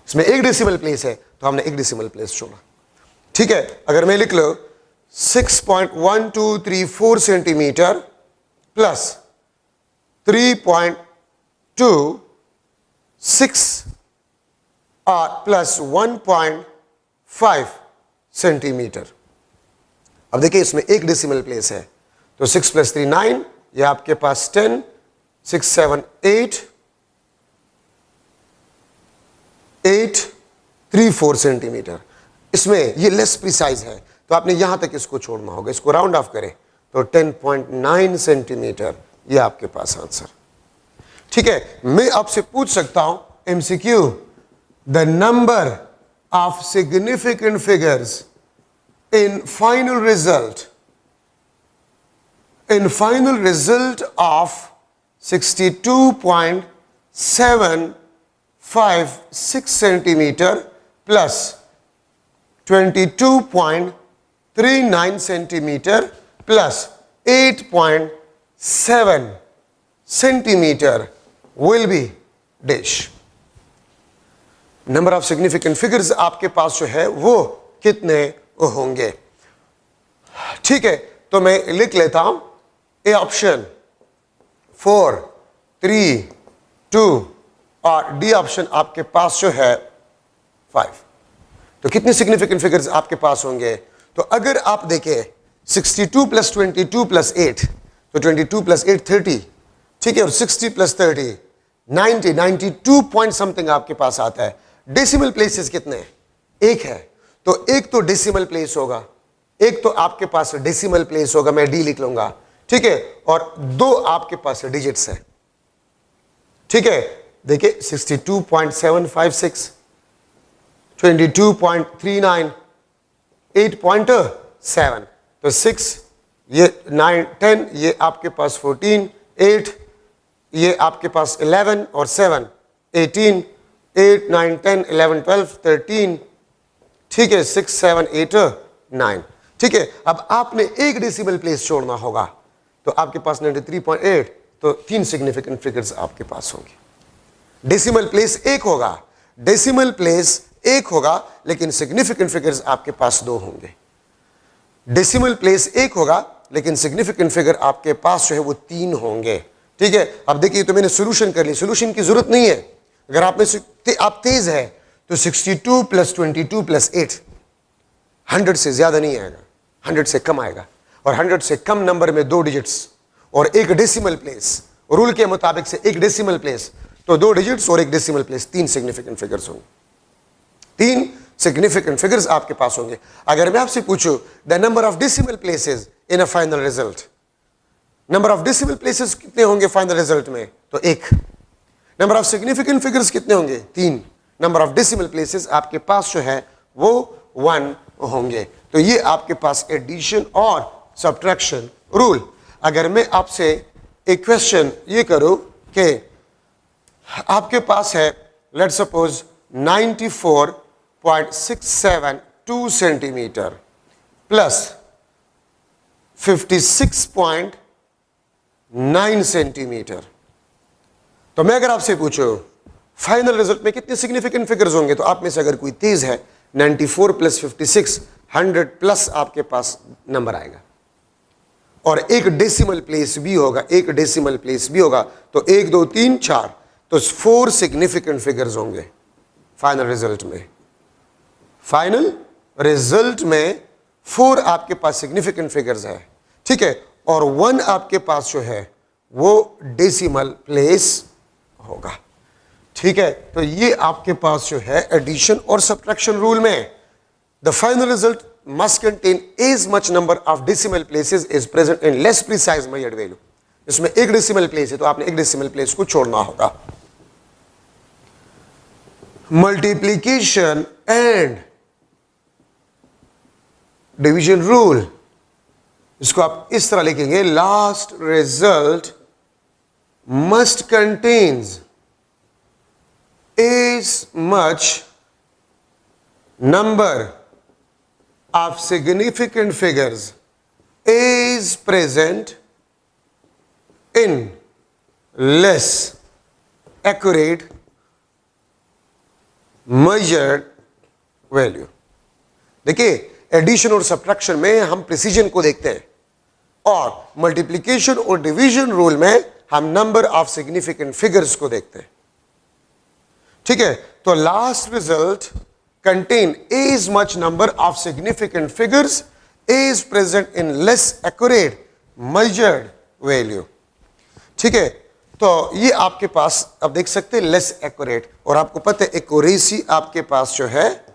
इसमें एक डेसिमल प्लेस है तो हमने एक डेसिमल प्लेस छोड़ा, ठीक है। अगर मैं लिख लो 6.1234 सेंटीमीटर प्लस 3.26 प्लस 1.5 सेंटीमीटर। अब देखिए इसमें एक डेसिमल प्लेस है, तो 6 + 3 9, ये आपके पास 10, 6 7 8 3 4 सेंटीमीटर। इसमें ये लेस प्रिसाइज है तो आपने यहां तक इसको छोड़ना होगा, इसको राउंड ऑफ करें तो 10.9 सेंटीमीटर, ये आपके पास आंसर, ठीक है। मैं आपसे पूछ सकता हूं MCQ the number of significant figures in final result of 62.756 centimetre plus 22.39 centimetre plus 8.7 centimetre will be dash. Number of significant figures आपके पास जो है वो कितने होंगे? ठीक है, तो मैं लिख लेता हूं ए ऑप्शन 4, 3, 2 और डी ऑप्शन आपके पास जो है 5। तो कितने सिग्निफिकेंट फिगर्स आपके पास होंगे? तो अगर आप देखें 62 प्लस 22 प्लस 8, तो 22 प्लस 8 30, ठीक है, और 60 प्लस 30 90, 92 पॉइंट समथिंग आपके पास आता है। डेसिमल प्लेसेस कितने हैं? एक है, तो एक तो डेसिमल प्लेस होगा, एक तो आपके पास डेसिमल प्लेस होगा, मैं डी लिख लूंगा, ठीक है, और दो आपके पास डिजिट्स है। ठीक है, देखिए 62.756, 22.39, 8.7, तो 6, ये 9, 10, ये आपके पास 14, 8, ये आपके पास 11 और 7, 18, 8, 9, 10, 11, 12, 13, ठीक है, 6, 7, 8, 9। ठीक है, अब आपने एक डेसिमल प्लेस छोड़ना होगा, तो आपके पास 93.8, तो 3 सिग्निफिकेंट फिगर्स आपके पास होंगे। डेसिमल प्लेस एक होगा, डेसिमल प्लेस एक होगा, लेकिन सिग्निफिकेंट फिगर्स आपके पास 2 होंगे। डेसिमल प्लेस एक होगा, लेकिन सिग्निफिकेंट फिगर आपके पास जो है वो 3 होंगे। ठीक है, अब देखिए, तो मैंने सोल्यूशन कर ली, सोल्यूशन की जरूरत नहीं है। अगर आप में आप तेज है तो 62 प्लस 22 प्लस 8 100 से ज्यादा नहीं आएगा, 100 से कम आएगा, और 100 से कम नंबर में 2 डिजिट्स और एक डेसिमल प्लेस, रूल के मुताबिक से एक डेसिमल प्लेस, तो 2 डिजिट्स और एक डेसिमल प्लेस, 3 सिग्निफिकेंट फिगर्स होंगे। 3 सिग्निफिकेंट फिगर्स आपके पास होंगे। अगर मैं आपसे पूछूं the number of decimal places in a final result, number of decimal places कितने होंगे फाइनल रिजल्ट में? तो 1। नंबर ऑफ सिग्निफिकेंट फिगर्स कितने होंगे? 3। नंबर ऑफ डेसिमल प्लेसेस आपके पास जो है वो 1 होंगे। तो ये आपके पास एडिशन और सब्ट्रैक्शन रूल। अगर मैं आपसे एक क्वेश्चन ये करूं कि आपके पास है let's suppose 94.672 centimetre plus 56.9 centimetre, तो मैं अगर आपसे पूछूं फाइनल रिजल्ट में कितने सिग्निफिकेंट फिगर्स होंगे, तो आप में से अगर कोई तेज है 94 प्लस 56 100 प्लस आपके पास नंबर आएगा, और एक डेसिमल प्लेस भी होगा, एक डेसिमल प्लेस भी होगा, तो 1 2 3 4, तो 4 सिग्निफिकेंट फिगर्स होंगे फाइनल रिजल्ट में। फाइनल रिजल्ट में 4 आपके पास सिग्निफिकेंट फिगर्स है, ठीक है, और 1 आपके पास जो है वो डेसिमल प्लेस होगा। ठीक है, तो ये आपके पास जो है एडिशन और सब्ट्रैक्शन रूल में the final result must contain as much number of decimal places is present in less precise measured value. इसमें एक डेसिमल प्लेस है, तो आपने एक डेसिमल प्लेस को छोड़ना होगा। मल्टीप्लीकेशन एंड डिवीजन रूल, इसको आप इस तरह लिखेंगे, last result must contains as much number of significant figures is present in less accurate measured value। देखिए, एडिशन और सब्ट्रैक्शन में हम प्रिसीजन को देखते हैं, और मल्टीप्लिकेशन और डिवीजन रूल में हम नंबर ऑफ सिग्निफिकेंट फिगर्स को देखते हैं। ठीक है, तो last result contain as much number of significant figures is present in less accurate measured value. ठीक है, तो ये आपके पास अब देख सकते हैं लेस एक्यूरेट, और आपको पता है एक्यूरेसी आपके पास जो है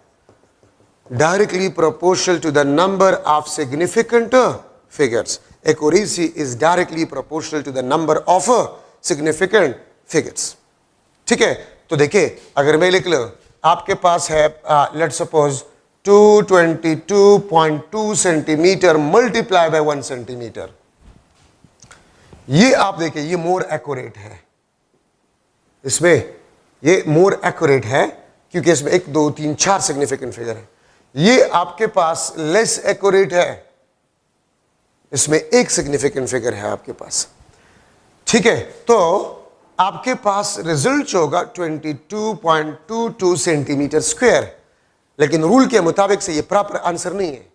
directly proportional to the number of significant figures. Accuracy is directly proportional to the number of significant figures. ठीक है, तो देखिए, अगर मैं लिख लूं आपके पास है let's suppose 222.2 centimetre multiply by 1 centimetre, ये आप देखिए ये मोर एक्यूरेट है, इसमें ये मोर एक्यूरेट है क्योंकि इसमें 1 2 3 4 सिग्निफिकेंट फिगर है। ये आपके पास लेस एक्यूरेट है, इसमें 1 सिग्निफिकेंट फिगर है आपके पास। ठीक है, तो आपके पास रिजल्ट जो होगा 22.22 सेंटीमीटर स्क्वायर, लेकिन रूल के मुताबिक से ये प्रॉपर आंसर नहीं है।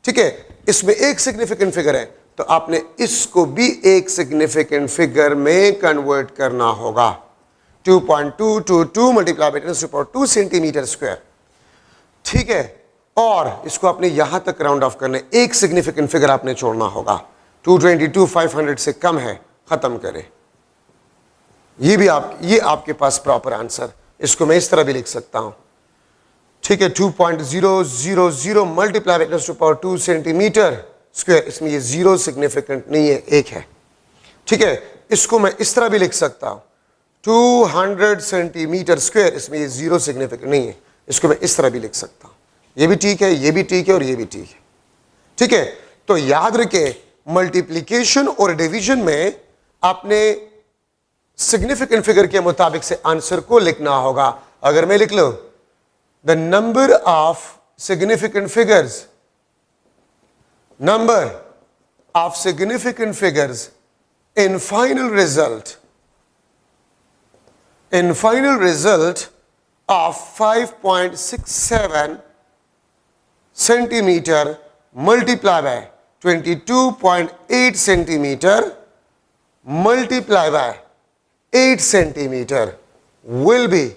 ठीक है, इसमें एक सिग्निफिकेंट फिगर है, तो आपने इसको भी एक सिग्निफिकेंट फिगर में कन्वर्ट करना होगा। 2.222 मल्टीप्लाई बाय 10⁻² सेंटीमीटर स्क्वायर। ठीक है, और इसको आपने यहां तक राउंड ऑफ करने, एक सिग्निफिकेंट फिगर आपने छोड़ना होगा। 222,500 से कम है, खत्म करें। ये आपके पास प्रॉपर आंसर। इसको मैं इस तरह भी लिख सकता हूं। ठीक है, 2.000 मल्टीप्लाई बाय 10⁻² सेंटीमीटर स्क्वायर, इसमें ये जीरो सिग्निफिकेंट नहीं है, एक है। ठीक है, इसको मैं इस तरह भी लिख सकता हूं 200 सेंटीमीटर स्क्वायर, इसमें ये जीरो सिग्निफिकेंट नहीं है, इसको मैं इस तरह भी लिख सकता हूं। ये भी ठीक है, ये भी ठीक है, और ये भी ठीक है। ठीक है, तो याद रखें मल्टीप्लिकेशन और डिवीजन में आपने सिग्निफिकेंट फिगर के मुताबिक से आंसर को लिखना होगा। अगर मैं लिख लूं the number of significant figures, number of significant figures in final result of 5.67 centimeter multiplied by 22.8 centimeter multiplied by 8 centimeter will be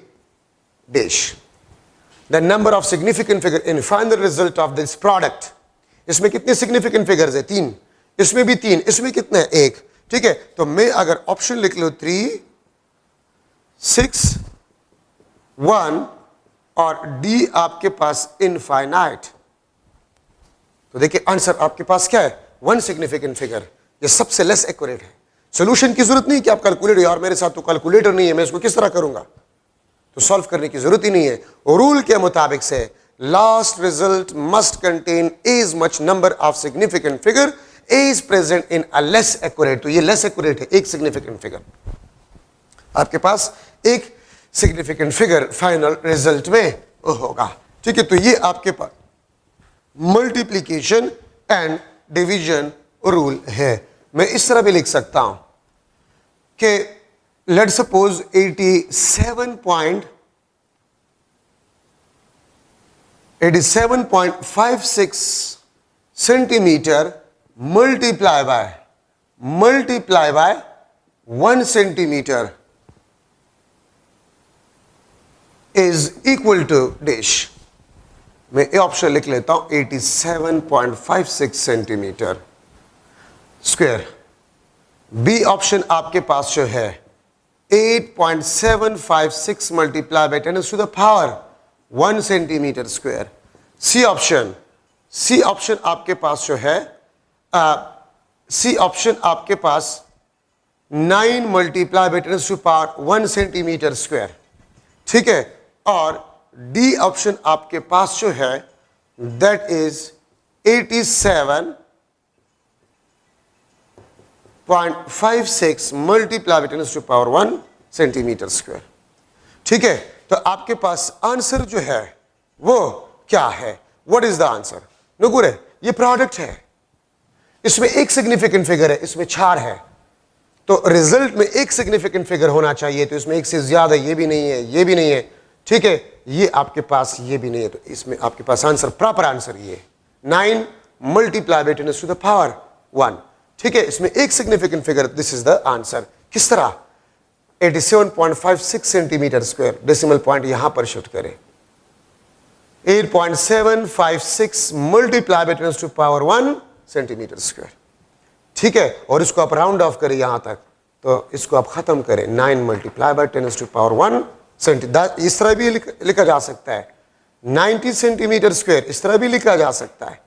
dash. The number of significant figure in final result of this product. इसमें कितने significant figures है? 3। इसमें भी 3। इसमें कितने हैं? 1। ठीक है, तो मैं अगर ऑप्शन लिख लो 3, 6, 1 और डी आपके पास इनफाइनाइट, तो देखिए आंसर आपके पास क्या है? 1 सिग्निफिकेंट फिगर। ये सबसे लेस एक्यूरेट है। सोल्यूशन की जरूरत नहीं कि आप कैलकुलेटर, यार मेरे साथ तो कैलकुलेटर नहीं है, मैं इसको किस तरह करूंगा, तो सॉल्व करने की जरूरत ही नहीं है। रूल के मुताबिक से last result must contain as much number of significant figure is present in a less accurate, तो ये less accurate है, एक significant figure। आपके पास एक significant figure final result में होगा। ठीक है, तो ये आपके पास multiplication and division rule है। मैं इस तरह भी लिख सकता हूं कि let's suppose 87.56 centimeter multiply by 1 centimeter is equal to dash। मैं ये ऑप्शन लिख लेता हूं 87.56 सेंटीमीटर स्क्वायर। बी ऑप्शन आपके पास जो है 8.756 multiply by 10⁻1 centimetre square. C option आपके पास जो है सी ऑप्शन आपके पास 9 मल्टीप्लाई बाय 10⁻1 सेंटीमीटर स्क्वायर। ठीक है, और डी ऑप्शन आपके पास जो है that is 87.56 multiply by 10⁻1 centimetre square. ठीक है, तो आपके पास आंसर जो है वो क्या है? What is the answer? नकुरे, ये प्रोडक्ट है, इसमें एक सिग्निफिकेंट फिगर है, इसमें 4 है, तो रिजल्ट में एक सिग्निफिकेंट फिगर होना चाहिए, तो इसमें एक से ज्यादा ये भी नहीं है, ये भी नहीं है। ठीक है, ये आपके पास ये भी नहीं है, तो इसमें आपके पास आंसर, प्रॉपर आंसर ये 9 मल्टीप्लाई बाय 10⁻1। ठीक है, इसमें एक significant figure, this is the answer. किस तरह? 87.56 सेंटीमीटर स्क्वायर, डेसिमल पॉइंट यहां पर शिफ्ट करें, 8.756 मल्टीप्लाई बाय 10⁻1 सेंटीमीटर स्क्वायर। ठीक है, और इसको आप राउंड ऑफ करें यहां तक, तो इसको आप खत्म करें 9 मल्टीप्लाई बाय 10⁻1 सेंटीमीटर। इस तरह भी लिखा जा सकता है 90 सेंटीमीटर स्क्वायर, इस तरह भी लिखा जा सकता है।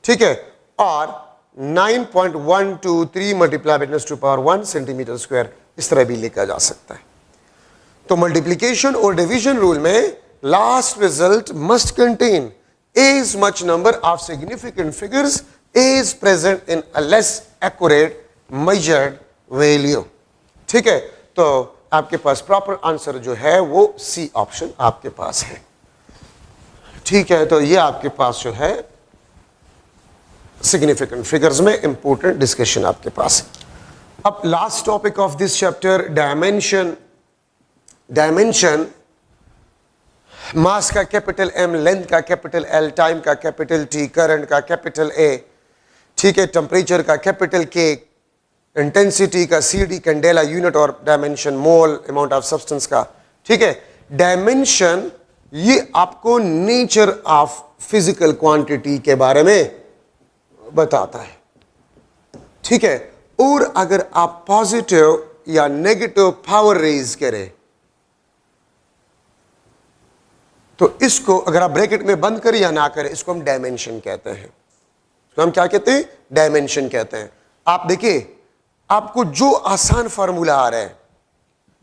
ठीक है, और 9.123 मल्टीप्लाई बाय 10⁻1 सेंटीमीटर स्क्वायर, इस तरह भी लिखा जा सकता है। तो मल्टीप्लिकेशन और डिवीजन रूल में last result must contain as much number of significant figures is present in a less accurate measured value. ठीक है, तो आपके पास प्रॉपर आंसर जो है वो सी ऑप्शन आपके पास है। ठीक है, तो ये आपके पास जो है सिग्निफिकेंट फिगर्स में इंपॉर्टेंट डिस्कशन आपके पास। अब last topic of this chapter, dimension. Dimension mass का कैपिटल एम, लेंथ का कैपिटल एल, टाइम का कैपिटल टी, करंट का कैपिटल ए, ठीक है, टेम्परेचर का कैपिटल के, इंटेंसिटी का सी डी, कैंडेला यूनिट और dimension mole, amount of substance का, ठीक है। डायमेंशन ये आपको नेचर ऑफ फिजिकल क्वांटिटी के बारे में बताता है, ठीक है। और अगर आप पॉजिटिव या नेगेटिव पावर रेज करें तो इसको अगर आप ब्रैकेट में बंद करें या ना करें, इसको हम डायमेंशन कहते हैं। तो हम क्या कहते हैं? डायमेंशन कहते हैं। आप देखिए, आपको जो आसान फार्मूला आ रहा है,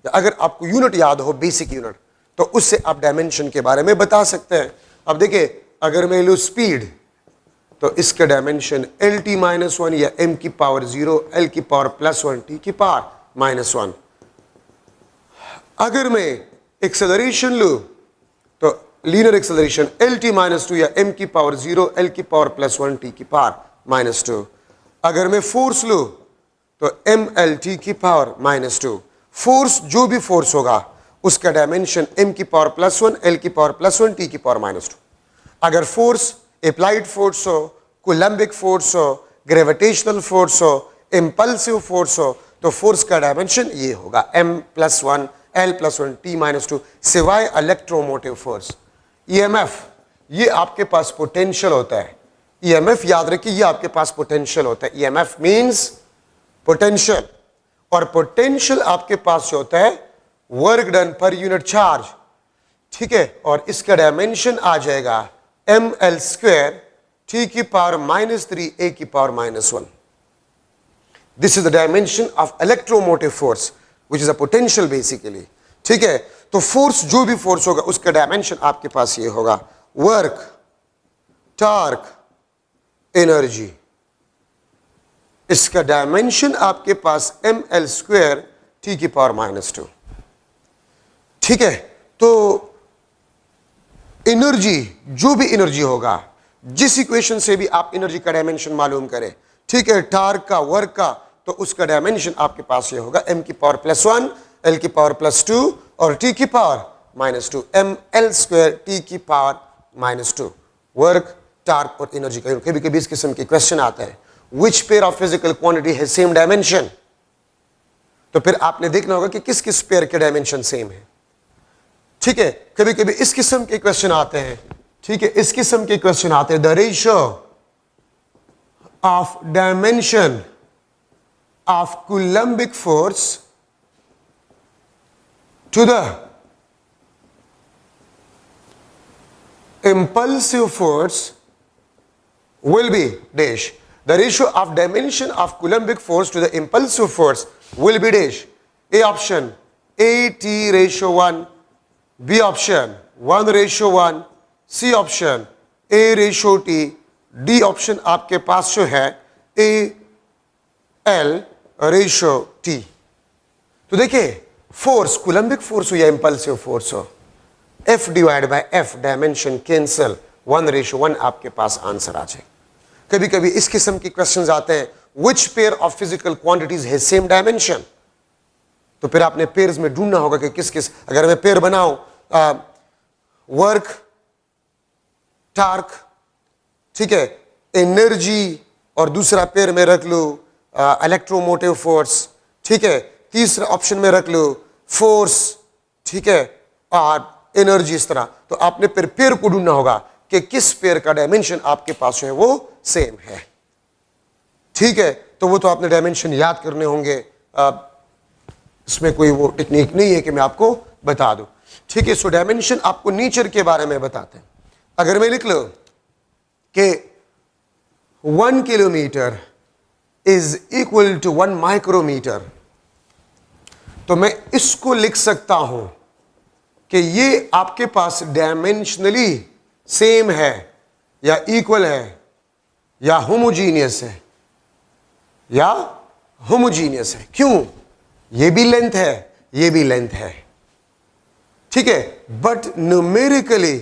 अगर आपको यूनिट याद हो, बेसिक यूनिट, तो उससे आप डायमेंशन के बारे में बता सकते हैं। अब देखिए, अगर मैं लूँ स्पीड, तो इसका dimension L T minus one या एम की पावर 0, एल की पावर +1, टी की पावर -1। अगर मैं एक्सेलरेशन लूँ तो लीनियर एक्सेलरेशन एल टी -2 या एम की पावर 0, एल की पावर +1, टी की पावर -2। अगर मैं फोर्स लूँ तो एम एल टी की पावर -2। फोर्स, जो भी फोर्स होगा उसका डायमेंशन एम की पावर +1, एल की पावर +1, टी की पावर -2। अगर फोर्स अप्लाइड फोर्स हो, कूलम्बिक फोर्स हो, ग्रेविटेशनल फोर्स हो, इंपल्सिव फोर्स हो, तो फोर्स का डायमेंशन ये होगा m+1, l+1, t-2, सिवाय इलेक्ट्रोमोटिव फोर्स। ईएमएफ, ये आपके पास पोटेंशियल होता है। ईएमएफ याद रखिए, ये आपके पास पोटेंशियल होता है। ईएमएफ मींस पोटेंशियल, और पोटेंशियल आपके पास होता है work done per unit charge, ठीक है। और इसका डायमेंशन आ जाएगा ml² t की पावर -3 a की power -1। This is the dimension of electromotive force which is a potential basically, ठीक है। तो फोर्स, जो भी फोर्स होगा उसका डायमेंशन आपके पास ये होगा, वर्क, टॉर्क, एनर्जी। इसका डायमेंशन आपके पास ml² t की पावर -2, ठीक है। तो एनर्जी, जो भी एनर्जी होगा, जिस इक्वेशन से भी आप एनर्जी का डायमेंशन मालूम करें, ठीक है, टॉर्क का, वर्क का, तो उसका डायमेंशन आपके पास ये होगा m की पावर +1, l की पावर +2 और t की पावर -2, ml² t की पावर -2। वर्क, टॉर्क और एनर्जी का कभी कभी इस किस्म के क्वेश्चन आता है, which pair of physical quantity has same dimension. तो फिर आपने देखना होगा कि किस किस पेयर के डायमेंशन सेम है, ठीक है। कभी कभी इस किस्म के क्वेश्चन आते हैं, ठीक है, इस किस्म के क्वेश्चन आते हैं, the ratio of dimension of coulombic force to the impulsive force will be dash. The ratio of dimension of Coulombic force to the impulsive force will be dash. A option AT/1, B option 1/1, C option A/T, D option आपके पास जो है AL/T। तो देखिए, force, Coulombic force हो या impulsive force हो, F/F dimension cancel, 1/1 आपके पास आंसर आ जाए। कभी कभी इस किस्म के क्वेश्चंस आते हैं, which pair of physical quantities has same dimension. तो फिर आपने पेयर्स में ढूंढना होगा कि किस किस, अगर मैं पेयर बनाऊं वर्क, टॉर्क, ठीक है, एनर्जी, और दूसरा पेयर में रख लूं इलेक्ट्रोमोटिव फोर्स, ठीक है, तीसरा ऑप्शन में रख लूं फोर्स, ठीक है, और एनर्जी, इस तरह। तो आपने फिर पेयर को ढूंढना होगा कि किस पेयर का डायमेंशन आपके पास है वो सेम है, ठीक है। तो वो तो आपने डायमेंशन याद करने होंगे, इसमें कोई वो टेक्निक नहीं है कि मैं आपको बता दूं, ठीक है। सो डायमेंशन आपको नेचर के बारे में बताते हैं। अगर मैं लिख लो कि 1 kilometre is equal to 1 micrometre, तो मैं इसको लिख सकता हूं कि ये आपके पास डायमेंशनली सेम है या इक्वल है या होमोजीनियस है, या होमोजीनियस है। क्यों? ये भी लेंथ है, ये भी लेंथ है, ठीक है। But numerically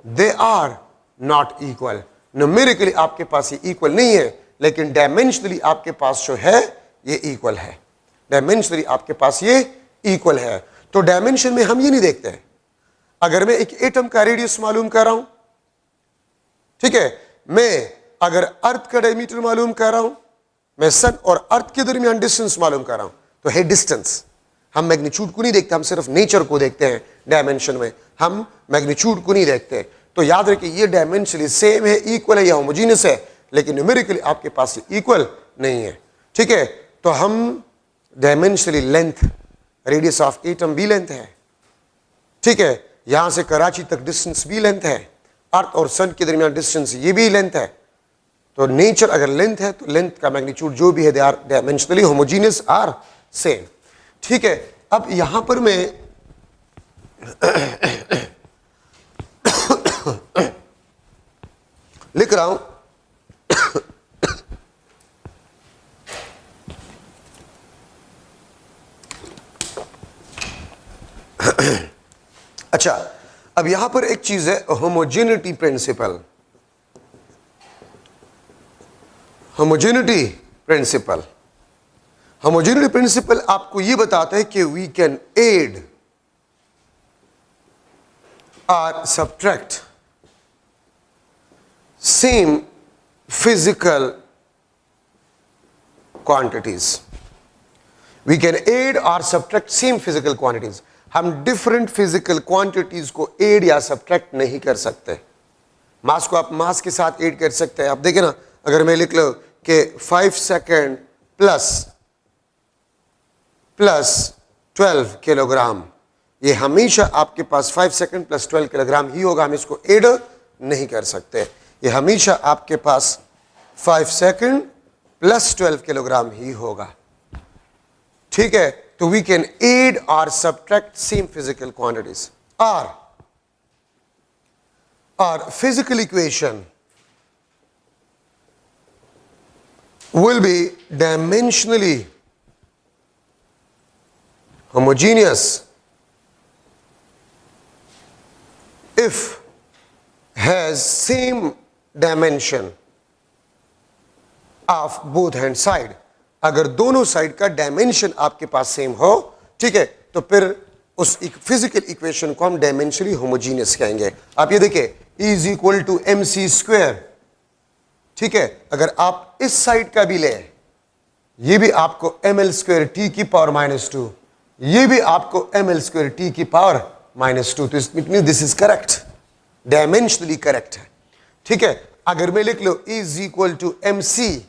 they are not equal. Numerically आपके पास ये इक्वल नहीं है, लेकिन डायमेंशनली आपके पास जो है ये इक्वल है, डायमेंशनली आपके पास ये इक्वल है। तो डायमेंशन में हम ये नहीं देखते हैं। अगर मैं एक एटम का रेडियस मालूम कर रहा हूं, ठीक है, मैं अगर अर्थ का डायमीटर मालूम कर रहा हूं, मैं सन और अर्थ के दरमियान डिस्टेंस मालूम कर रहा हूं, तो है डिस्टेंस। हम मैग्नीट्यूड को नहीं देखते, हम सिर्फ नेचर को देखते हैं। डायमेंशन में हम मैग्नीट्यूड को नहीं देखते। तो याद रखिए ये डायमेंशनली सेम है, इक्वल है या होमोजीनियस है, लेकिन न्यूमेरिकली आपके पास ये इक्वल नहीं है, ठीक है। तो हम dimensionally length, radius of atom भी लेंथ है, ठीक है, यहां से कराची तक डिस्टेंस भी लेंथ है, अर्थ और सन के दरमियान डिस्टेंस ये भी लेंथ है। तो नेचर अगर लेंथ है तो लेंथ का मैग्नीट्यूड जो भी है they are dimensionally homogeneous are same, ठीक है। अब यहां पर मैं लिख रहा हूं अच्छा, अब यहां पर एक चीज है homogeneity principle. Homogeneity principle, homogeneity principle आपको यह बताता है कि वी कैन एड और subtract same physical quantities. We can add और सब्ट्रैक्ट सेम फिजिकल क्वांटिटीज। हम डिफरेंट फिजिकल क्वांटिटीज को एड या सब्ट्रैक्ट नहीं कर सकते। मास को आप मास के साथ एड कर सकते हैं। आप देखें ना, अगर मैं लिख लो कि 5 सेकेंड प्लस 12 किलोग्राम, ये हमेशा आपके पास 5 सेकेंड प्लस 12 किलोग्राम ही होगा, हम इसको एड नहीं कर सकते। ये हमेशा आपके पास 5 सेकेंड प्लस 12 किलोग्राम ही होगा, ठीक है। तो वी कैन एड और सब्ट्रैक्ट सेम फिजिकल क्वांटिटीज। और physical equation will be dimensionally homogeneous if has same dimension of both hand side। अगर दोनों साइड का डायमेंशन आपके पास सेम हो, ठीक है, तो फिर उस फिजिकल इक्वेशन को हम डायमेंशनली होमोजीनियस कहेंगे। आप ये देखिए, E is equal to MC square, ठीक है। अगर आप इस साइड का भी ले, ये भी आपको ml स्क्वायर टी की पावर -2, ये भी आपको ml स्क्वायर टी की पावर -2, तो it mean this is correct, dimensionally correct है, ठीक है। अगर मैं लिख लो E is equal to MC,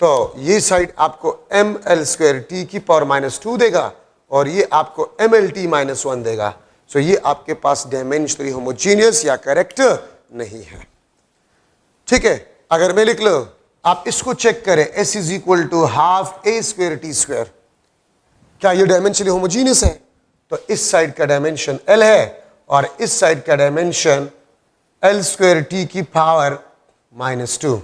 तो ये साइड आपको ml स्क्वायर टी की पावर -2 देगा और ये आपको mlt -1 देगा। सो ये आपके पास डायमेंशनली होमोजीनियस या करेक्ट नहीं है, ठीक है। अगर मैं लिख लो, आप इसको चेक करें, S is equal to half A square T square, क्या ये डायमेंशनली होमोजीनियस है? तो इस साइड का डायमेंशन L है और इस साइड का डायमेंशन L स्क्वायर टी की पावर -2,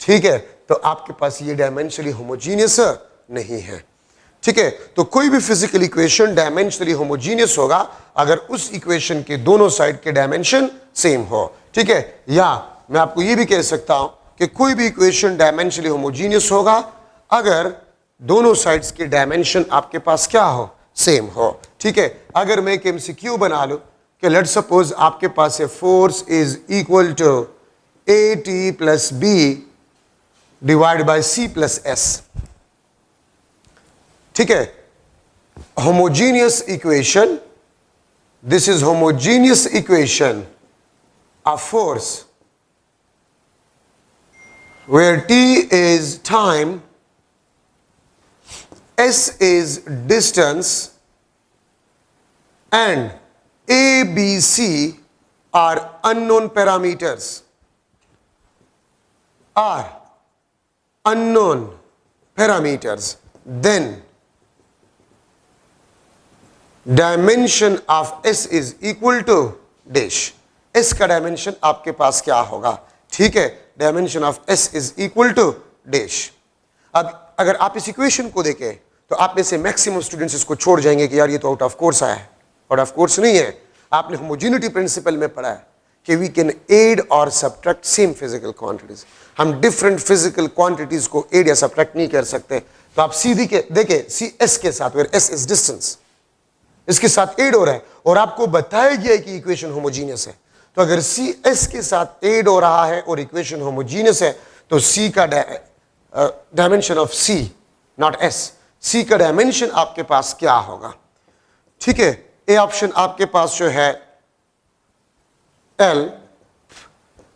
ठीक है। तो आपके पास ये डायमेंशनली होमोजीनियस नहीं है, ठीक है। तो कोई भी फिजिकल इक्वेशन डायमेंशनली होमोजीनियस होगा अगर उस इक्वेशन के दोनों साइड के डायमेंशन सेम हो, ठीक है। या मैं आपको ये भी कह सकता हूं कि कोई भी इक्वेशन डायमेंशनली होमोजीनियस होगा अगर दोनों साइड्स के डायमेंशन आपके पास क्या हो, सेम हो, ठीक है। अगर मैं एक MCQ बना लूं कि लेट सपोज आपके पास है force is equal to AT plus B divide by C plus S, ठीक है। Homogeneous equation, this is homogeneous equation of force where T is time, S is distance and A, B, C are unknown parameters, are unknown parameters, then dimension of S is equal to dash। S का dimension आपके पास क्या होगा, ठीक है, dimension of S is equal to dash. अब अगर आप इस इक्वेशन को देखें तो आप में से मैक्सिमम स्टूडेंट्स इसको छोड़ जाएंगे कि यार ये तो आउट ऑफ कोर्स आया है। आउट ऑफ कोर्स नहीं है, आपने होमोजेनिटी प्रिंसिपल में पढ़ा है कि वी कैन एड और सब्ट्रैक्ट सेम फिजिकल क्वांटिटीज। हम डिफरेंट फिजिकल क्वांटिटीज को एड या सब्ट्रैक्ट नहीं कर सकते। तो आप सीधी के देखिए सी एस के साथ, वेयर एस इज डिस्टेंस, इसके साथ एड हो रहा है और आपको बताया गया है कि इक्वेशन होमोजीनियस है। तो अगर सी एस के साथ एड हो रहा है और इक्वेशन होमोजीनियस है तो सी का dimension of C, not S, C का डायमेंशन आपके पास क्या होगा? ठीक है, ए ऑप्शन आपके पास जो है एल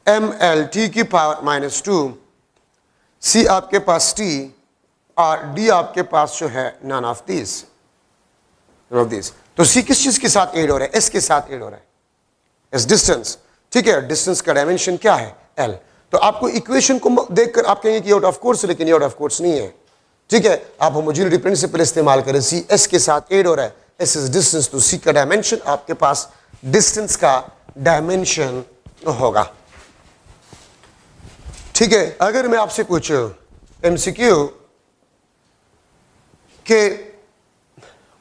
एम एल टी की पावर -2, सी आपके पास टी और डी आपके पास जो है नन ऑफ दिस। तो सी किस चीज के साथ एड हो रहा है? एस के साथ एड हो रहा है, एस डिस्टेंस। ठीक है, डिस्टेंस का डायमेंशन क्या है? एल। तो आपको इक्वेशन को देखकर आप कहेंगे कि आउट ऑफ कोर्स, लेकिन ये आउट ऑफ कोर्स नहीं है। ठीक है, आप होमोजेनिटी प्रिंसिपल इस्तेमाल करें, सी एस के साथ एड हो रहा है, एस इज डिस्टेंस, तो सी का डायमेंशन आपके पास डिस्टेंस का डायमेंशन होगा। ठीक है, अगर मैं आपसे पूछूं एमसीक्यू के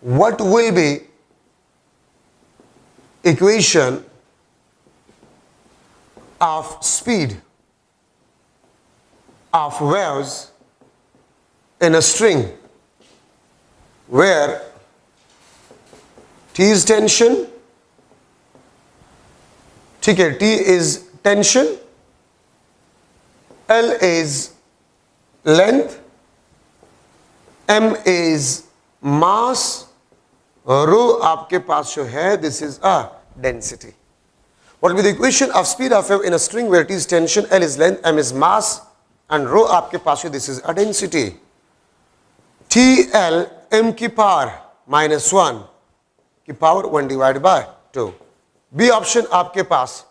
what will be equation of speed of waves in a string where T is tension, ठीक है, T is tension, L is length, M is mass, रो आपके पास जो है this is a density. What will be the equation of speed of wave in a string where T is tension, L is length, M is mass and rho आपके पास है this is a density. T L M की power -1 की power 1 divide by 2। B option आपके पास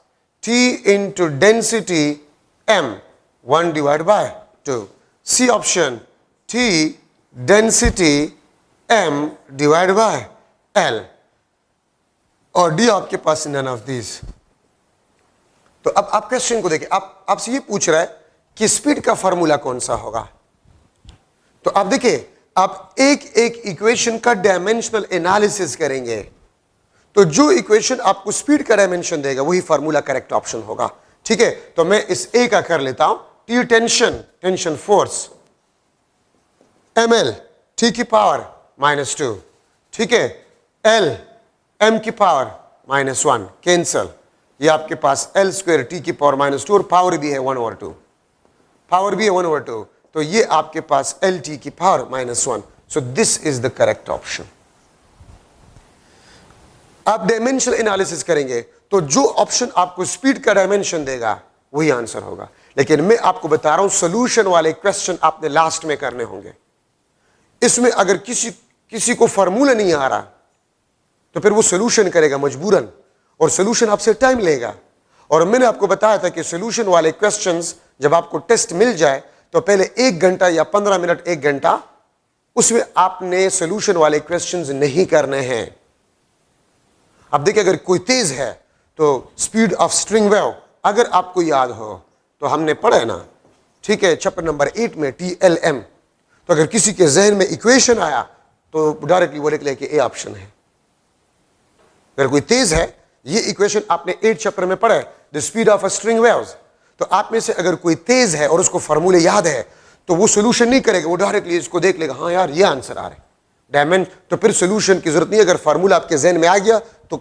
T into density M 1 divide by 2। C option T density M divide by L और D आपके पास none of this. तो अब आप question को देखिए, आपसे ये पूछ रहा है कि स्पीड का फॉर्मूला कौन सा होगा। तो आप देखिए, आप एक एक इक्वेशन का डायमेंशनल एनालिसिस करेंगे तो जो इक्वेशन आपको स्पीड का डायमेंशन देगा वही फॉर्मूला करेक्ट ऑप्शन होगा। ठीक है, तो मैं इस ए का कर लेता हूं, T tension force, M L T की पावर -2, ठीक है, एल एम की पावर -1 कैंसल, ये आपके पास एल स्क्वायर टी की पावर -2 और पावर भी है 1/2, पावर भी है 1/2, तो ये आपके पास एल टी की power -1। So this is the correct option. आप डायमेंशनल एनालिसिस करेंगे तो जो ऑप्शन आपको स्पीड का डायमेंशन देगा वही आंसर होगा। लेकिन मैं आपको बता रहा हूं सोल्यूशन वाले क्वेश्चन आपने लास्ट में करने होंगे। इसमें अगर किसी को फॉर्मूला नहीं आ रहा तो फिर वो सोल्यूशन करेगा मजबूरन और सोल्यूशन आपसे टाइम लेगा। और मैंने आपको बताया था कि सोल्यूशन वाले क्वेश्चंस जब आपको टेस्ट मिल जाए तो पहले 1 घंटा या 15 मिनट 1 घंटा उसमें आपने सोल्यूशन वाले क्वेश्चंस नहीं करने हैं। अब देखिए, अगर कोई तेज है तो स्पीड ऑफ स्ट्रिंग वेव अगर आपको याद हो तो हमने पढ़ा है ना, ठीक है, चैप्टर नंबर 8 में TLM। तो अगर किसी के जहन में इक्वेशन आया तो डायरेक्टली वो लिख ले कि ए ऑप्शन है। अगर कोई तेज है, ये इक्वेशन आपने 8 चैप्टर में पढ़ा है, the speed of a string waves. तो आप में से अगर कोई तेज है और उसको फॉर्मूले याद है तो वो सोल्यूशन नहीं करेगा, वो डायरेक्टली इसको देख लेगा, हाँ यार ये आंसर आ रहा है डायमेंशन, तो फिर सोल्यूशन की जरूरत नहीं। अगर फार्मूला आपके जहन में आ गया तो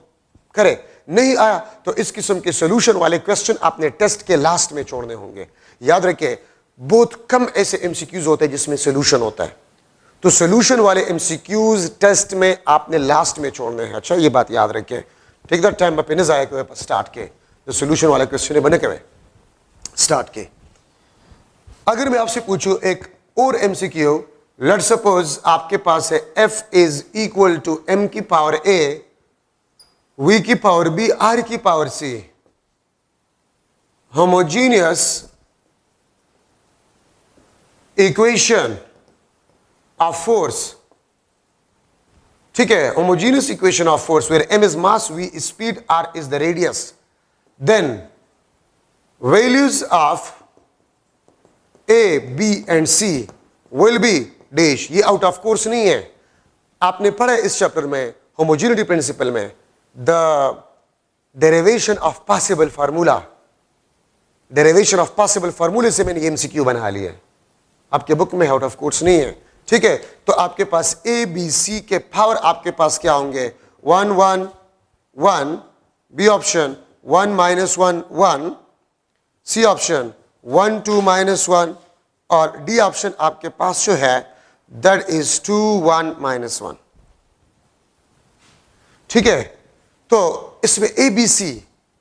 करे, नहीं आया तो इस किस्म के सोल्यूशन वाले क्वेश्चन आपने टेस्ट के लास्ट में छोड़ने होंगे। याद रखिए, बहुत कम ऐसे एमसीक्यूज होते हैं जिसमें सोल्यूशन होता है, तो सोल्यूशन वाले एमसीक्यूज टेस्ट में आपने लास्ट में छोड़ने हैं। अच्छा, ये बात याद रखिए। टेक दैट टाइम पे जाए के स्टार्ट के जो सोल्यूशन वाले क्वेश्चन बने के स्टार्ट के। अगर मैं आपसे पूछूं एक और एमसीक्यू, लेट्स सपोज आपके पास है f is equal to m की पावर a, v की पावर b, r की power c, homogeneous equation of force. ठीक है, homogeneous equation of force where m is mass, v is speed, r is the radius, then values of a, b and c will be dash। ये out of course नहीं है, आपने पढ़ा इस chapter में homogeneity principal में the derivation of possible formula, derivation of possible फार्मूले से मैंने एमसीक्यू बना लिया है, आपके बुक में आउट ऑफ कोर्स नहीं है। ठीक है, तो आपके पास ए बी सी के पावर आपके पास क्या होंगे, 1 1 1, बी ऑप्शन 1 -1 1, सी ऑप्शन 1 2 -1, और डी ऑप्शन आपके पास जो है दैट इज 2 1 -1। ठीक है, तो इसमें ए बी सी,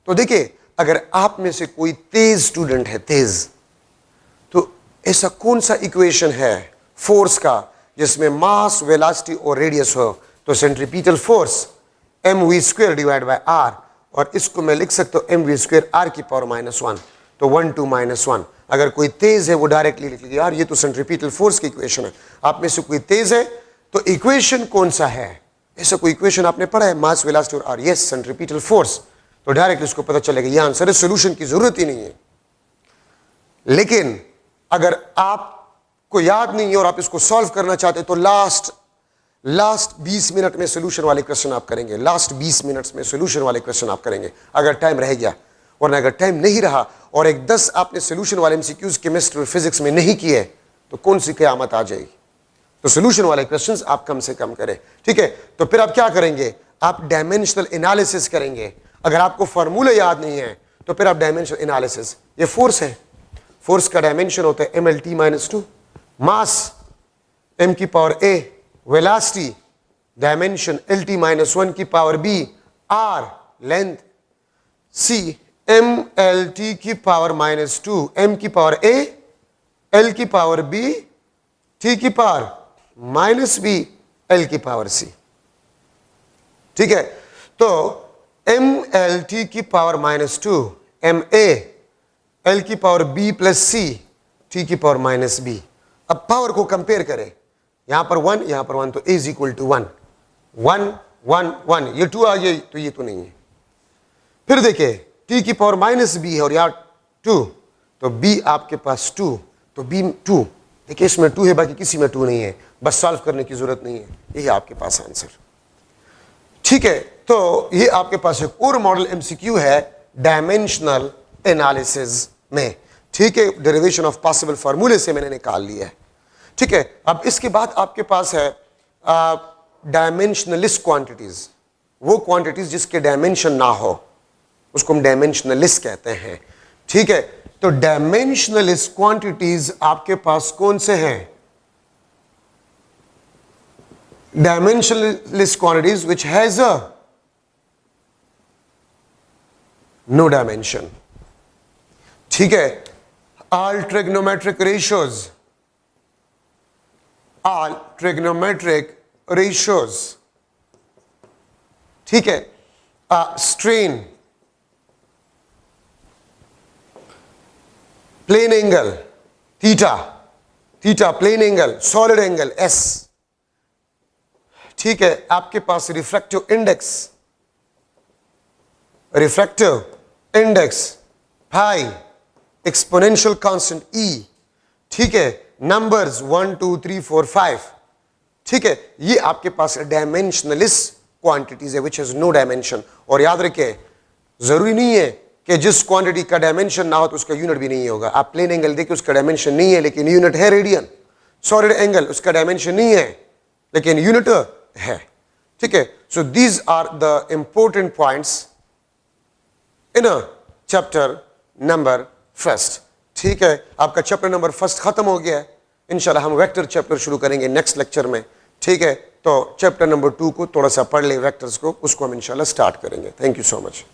तो देखिए अगर आप में से कोई तेज स्टूडेंट है, तेज, तो ऐसा कौन सा इक्वेशन है फोर्स का जिसमें मास, वेलोसिटी और रेडियस हो, तो centripetal force mv² divide by r, और इसको मैं लिख सकता हूं mv² r की पावर -1, तो 1 2 -1। अगर कोई तेज है वो डायरेक्टली लिख लीजिए, यार ये तो सेंट्रीपिटल फोर्स की इक्वेशन है। आप में से कोई तेज है तो इक्वेशन कौन सा है, ऐसा कोई इक्वेशन आपने पढ़ा है, मास, वेलोसिटी और r, यस सेंट्रीपिटल फोर्स, तो डायरेक्टली इसको पता चलेगा ये आंसर है, सोल्यूशन की जरूरत ही नहीं है। लेकिन अगर आपको याद नहीं है और आप इसको सॉल्व करना चाहते हैं तो लास्ट 20 मिनट में सोल्यूशन वाले क्वेश्चन आप करेंगे, लास्ट 20 मिनट्स में सोल्यूशन वाले क्वेश्चन आप करेंगे अगर टाइम रह गया, वरना अगर टाइम नहीं रहा और एक 10 आपने सोल्यूशन वाले एमसीक्यूज केमिस्ट्री और फिजिक्स में नहीं किए तो कौन सी क़यामत आ जाएगी। तो सोल्यूशन वाले क्वेश्चंस आप कम से कम करें। ठीक है, तो फिर आप क्या करेंगे, आप डायमेंशनल एनालिसिस करेंगे। अगर आपको फार्मूला याद नहीं है तो फिर आप डायमेंशनल एनालिसिस, ये फोर्स है, फोर्स का डायमेंशन होता है mlt-2, मास m की power a, velocity dimension lt-1 की power b, r length, c mlt की पावर -2, m की पावर a, l की पावर b, t की पावर -b, l की पावर c। ठीक है, तो mlt की पावर -2, ma, l की power b plus c, t की पावर -b। अब पावर को कंपेयर करें, यहां पर 1 यहां पर 1, तो a इज इक्वल टू 1 1 1 1, ये 2 आ गई तो ये तो नहीं है। फिर देखिए t की पावर -b है और यहाँ 2, तो b आपके पास 2, तो b 2, देखिए इसमें 2 है बाकी किसी में 2 नहीं है, बस सॉल्व करने की जरूरत नहीं है, यही आपके पास आंसर। ठीक है, तो ये आपके पास एक और मॉडल एमसीक्यू है डायमेंशनल एनालिसिस में। ठीक है, डेरिवेशन ऑफ पॉसिबल फार्मूले से मैंने निकाल लिया है। ठीक है, अब इसके बाद आपके पास है डायमेंशनलिस्ट क्वांटिटीज, वो क्वांटिटीज जिसके डायमेंशन ना हो उसको हम डायमेंशनलिस्ट कहते हैं। ठीक है, तो डायमेंशनलिस्ट क्वांटिटीज आपके पास कौन से हैं, dimensionless quantities which has a no dimension। ठीक है, all trigonometric ratios, all trigonometric ratios। ठीक है, strain, plane angle theta, plane angle, solid angle s। ठीक है, आपके पास रिफ्रैक्टिव इंडेक्स पाई, एक्सपोनेंशियल कांस्टेंट e। ठीक है, नंबर्स 1 2 3 4 5। ठीक है, ये आपके पास डायमेंशनलिस्ट क्वांटिटीज है विच हैज नो डायमेंशन। और याद रखिए जरूरी नहीं है कि जिस क्वांटिटी का डायमेंशन ना हो तो उसका यूनिट भी नहीं होगा। आप प्लेन एंगल देखिए उसका डायमेंशन नहीं है लेकिन यूनिट है रेडियन, सॉलिड एंगल उसका डायमेंशन नहीं है लेकिन यूनिट है। ठीक है, so these are the important points in chapter number first. ठीक है, आपका चैप्टर नंबर फर्स्ट खत्म हो गया है, इंशाल्लाह हम वेक्टर चैप्टर शुरू करेंगे नेक्स्ट लेक्चर में। ठीक है, तो चैप्टर नंबर 2 को थोड़ा सा पढ़ ले, वेक्टर्स को, उसको हम इंशाल्लाह स्टार्ट करेंगे। Thank you so much.